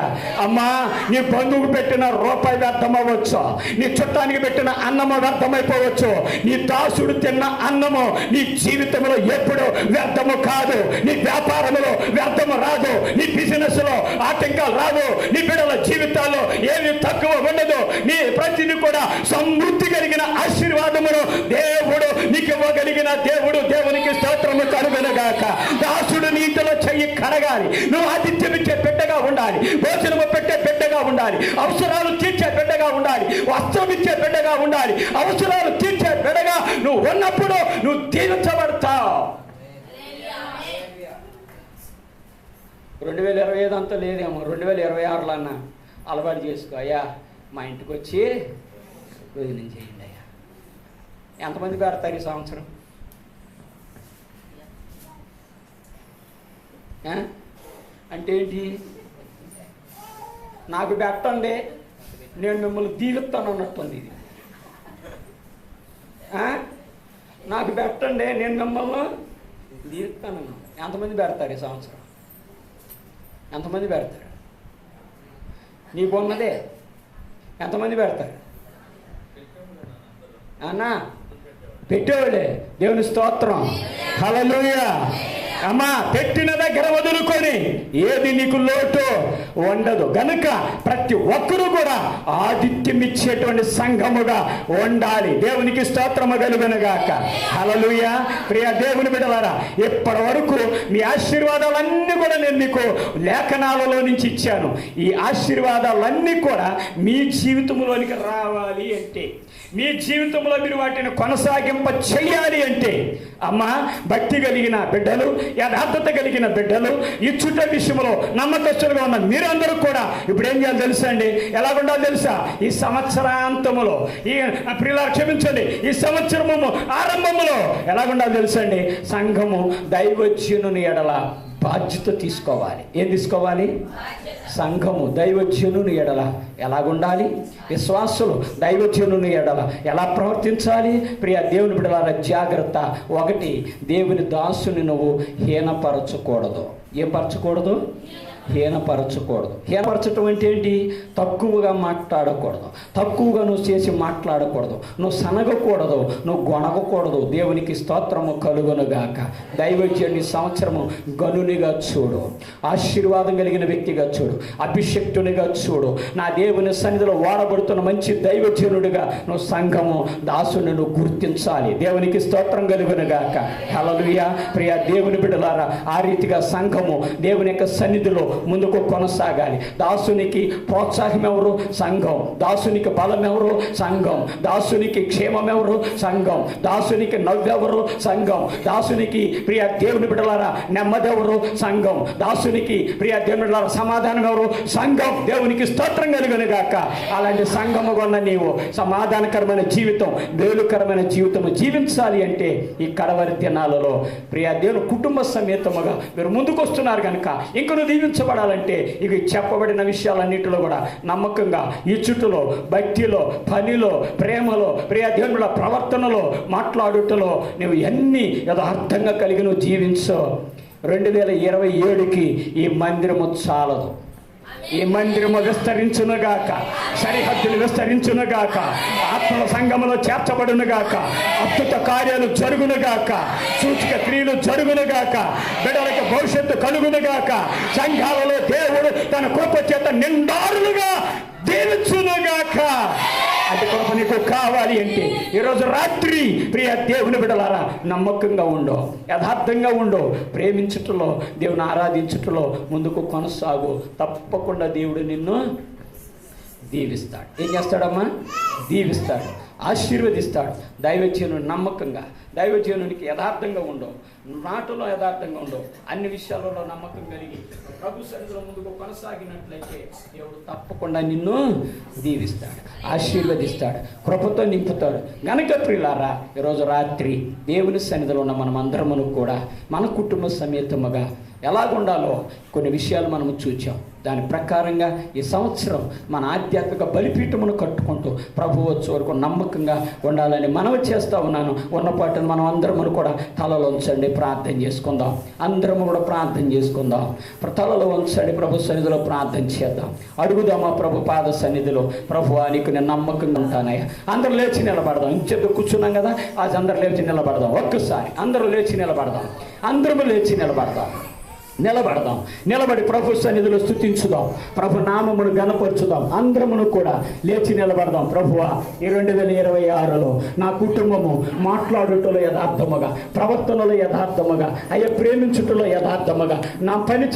అమ్మా, నీ బంధువుకు పెట్టిన రూపాయి వ్యర్థమవ్వచ్చు, నీ చుట్టానికి పెట్టిన అన్నము వ్యర్థమైపోవచ్చు, నీ దాసుడు తిన్న అన్నము నీ జీవితంలో ఎప్పుడు వ్యర్థము కాదు. నీ వ్యాపారంలో వ్యర్థము రాదు, నీ బిజినెస్ లో ఆటంకాలు రాదు, నీ బిడ్డల జీవితాల్లో ఏమి తక్కువ ఉండదు. నీ ప్రతిదీ కూడా సమృద్ధి కలిగిన ఆశీర్వాదమును దేవుడు నీకు ఇవ్వగలిగిన దేవుడు. దేవునికి స్తోత్రము కలుగునుగాక. దాసుడు నీ ఇంటిలో చెయ్యి కడగాలి. నువ్వు ఆతిథ్యం ఇచ్చే బిడ్డగా ఉండాలి, భోజనము పెట్టే బిడ్డగా ఉండాలి, అవసరాలు తీర్చే బిడ్డగా ఉండాలి, వస్త్రం ఇచ్చే బిడ్డగా ఉండాలి. అవసరాలు తీర్చే బిడ్డగా నువ్వు ఉన్నప్పుడు నువ్వు దీవించబడతావు. 2025 అంతా లేదేమో, 2026లో అన్న అలవాటు చేసుకో. అయ్యా మా ఇంటికి వచ్చి భోజనం చేయండి అయ్యా. ఎంతమంది పెడతారు ఈ సంవత్సరం? అంటే ఏంటి? నాకు పెట్టండి, నేను మిమ్మల్ని దీవిస్తాను అన్నట్టుంది ఇది. నాకు పెట్టండి, నేను మిమ్మల్ని దీవిస్తాను. ఎంతమంది పెడతారు ఈ సంవత్సరం? ఎంతమంది పెడతారు? నీకున్నదే ఎంతమంది పెడతారు అన్నా? పెట్టేవాడే. దేవుని స్తోత్రం, హల్లెలూయా. అమ్మా, పెట్టిన దగ్గర వదులుకొని ఏది నీకు లోటు ఉండదు గనుక ప్రతి ఒక్కరూ కూడా ఆతిథ్యం ఇచ్చేటువంటి సంఘముగా ఉండాలి. దేవునికి స్తోత్రము కలుగునుగాక. హల్లెలూయా. ప్రియ దేవుని బిడ్డలారా, ఇప్పటి వరకు మీ ఆశీర్వాదాలన్నీ కూడా నేను మీకు లేఖనాలలో నుంచి ఇచ్చాను. ఈ ఆశీర్వాదాలన్నీ కూడా మీ జీవితంలోనికి రావాలి అంటే, మీ జీవితంలో మీరు వాటిని కొనసాగింప చెయ్యాలి అంటే, అమ్మా భక్తి కలిగిన బిడ్డలు, యథార్థత కలిగిన బిడ్డలు, ఇచ్చుట విషయంలో నమ్మకస్తులుగా ఉన్న మీరందరూ కూడా ఇప్పుడు ఏం చేయాలి తెలుసా అండి? ఎలాగుండాలి తెలుసా? ఈ సంవత్సరాంతములో, ఈ ప్రియులారా క్షమించండి, ఈ సంవత్సరము ఆరంభములో ఎలాగుండాలి తెలుసా అండి? సంఘము దైవజనుని ఎడల బాధ్యత తీసుకోవాలి. ఏం తీసుకోవాలి? సంఘము దైవజనుని ఎడల ఎలాగుండాలి? విశ్వాసులు దైవజనుని ఎడల ఎలా ప్రవర్తించాలి? ప్రియ దేవుని బిడ్డలారా, జాగ్రత్త. 1, దేవుని దాసుని నువ్వు హీనపరచకూడదు. ఏం పరచకూడదు? హీనపరచకూడదు. హీనపరచటం అంటే ఏంటి? తక్కువగా మాట్లాడకూడదు, తక్కువగా నువ్వు చేసి మాట్లాడకూడదు, నువ్వు సనగకూడదు, నువ్వు గొనగకూడదు. దేవునికి స్తోత్రము కలుగునుగాక. దైవజనుని సంవత్సరము గనునిగా చూడు, ఆశీర్వాదం కలిగిన వ్యక్తిగా చూడు, అభిషక్తునిగా చూడు. నా దేవుని సన్నిధిలో వాడబడుతున్న మంచి దైవజనుడిగా నువ్వు సంఘము దాసుని నువ్వు గుర్తించాలి. దేవునికి స్తోత్రం కలుగునుగాక. హల్లెలూయా. ప్రియ దేవుని బిడ్డలారా, ఆ రీతిగా సంఘము దేవుని యొక్క సన్నిధిలో ముందుకు కొనసాగాలి. దాసునికి ప్రోత్సాహం ఎవరు? సంఘం. దాసునికి బలం ఎవరు? సంఘం. దాసునికి క్షేమం ఎవరు? సంఘం. దాసునికి నవ్వెవరు? సంఘం. దాసునికి ప్రియ దేవుని బిడ్డలారా నెమ్మది ఎవరు? సంఘం. దాసునికి ప్రియ దేవుని బిడ్డలారా సమాధానం ఎవరు? సంఘం. దేవునికి స్తోత్రం కలుగునుగాక. అలాంటి సంఘము కొన్న నీవు సమాధానకరమైన జీవితం, మేలుకరమైన జీవితం జీవించాలి అంటే ఈ కడవరి దినాలలో ప్రియ దేవుని కుటుంబ సమేతముగా మీరు ముందుకు వస్తున్నారు కనుక ఇంక నువ్వు దీవించబడాలంటే ఇవి చెప్పబడిన విషయాలన్నిటిలో కూడా నమ్మకంగా ఇచ్చుటలో, భక్తిలో, పనిలో, ప్రేమలో, ప్రియ దేవుని ప్రవర్తనలో, మాట్లాడుటలో నువ్వు ఎన్ని యథార్థంగా కలిగి నువ్వు జీవించో. 2027కి ఈ మందిరము చాలదు. ఈ మందిరము విస్తరించునుగాక, సరిహద్దులు విస్తరించునుగాక, ఆత్మల సంఘములో చేర్చబడునుగాక, అద్భుత కార్యాలు జరుగునుగాక, సూచక క్రియలు జరుగునుగాక, బిడ్డలకు భవిష్యత్తు కలుగునుగాక, సంఘాలలో దేవుడు తన కృప చేత నిండారులుగా దీవించునుగాక. అది కృప నీకు కావాలి అంటే ఈరోజు రాత్రి ప్రియ దేవుని బిడ్డలారా నమ్మకంగా ఉండో, యథార్థంగా ఉండో, ప్రేమించుటలో, దేవుని ఆరాధించుటలో ముందుకు కొనసాగు. తప్పకుండా దేవుడు నిన్ను దీవిస్తాడు. ఏం చేస్తాడమ్మా? దీవిస్తాడు, ఆశీర్వదిస్తాడు. దైవజనుడు నమ్మకంగా, దైవజనునికి యథార్థంగా ఉండవు, నాటులో యథార్థంగా ఉండవు, అన్ని విషయాలలో నమ్మకం కలిగి ప్రభు సన్నిధిలో ముందుకు కొనసాగినట్లయితే దేవుడు తప్పకుండా నిన్ను దీవిస్తాడు, ఆశీర్వదిస్తాడు, కృపతో నింపుతాడు. గనుక ప్రియులారా, ఈరోజు రాత్రి దేవుని సన్నిధిలో ఉన్న మనం అందరమును కూడా మన కుటుంబ సమేతముగా ఎలాగుండాలో కొన్ని విషయాలు మనము చూచాం. దాని ప్రకారంగా ఈ సంవత్సరం మన ఆధ్యాత్మిక బలిపీఠమును కట్టుకుంటూ ప్రభు వచ్చే వరకు నమ్మకంగా ఉండాలని మనవి చేస్తూ ఉన్నాను. ఉన్నపాటును మనం అందరము కూడా తలలో ఉంచండి, ప్రార్థన చేసుకుందాం. అందరము కూడా ప్రార్థన చేసుకుందాం. తలలో ఉంచండి, ప్రభు సన్నిధిలో ప్రార్థన చేద్దాం. అడుగుదామా ప్రభు పాద సన్నిధిలో, ప్రభు నీకు నేను నమ్మకంగా ఉంటానయ్యా. అందరూ లేచి నిలబడదాం. ఇంచెద్దు కూర్చున్నాం కదా, అది అందరూ లేచి నిలబడదాం. ఒక్కసారి అందరూ లేచి నిలబడదాం. అందరము లేచి నిలబడదాం. నిలబడి ప్రభు సన్నిధిలో స్తుతించుదాం, ప్రభు నామమును గణపరచుదాం. అందరమును కూడా లేచి నిలబడదాం. ప్రభువా, ఈ 2026లో నా కుటుంబము మాట్లాడుటలో యథార్థముగా, ప్రవర్తనలో యథార్థముగా, అయ్యా ప్రేమించుటలో యథార్థముగా, నా పని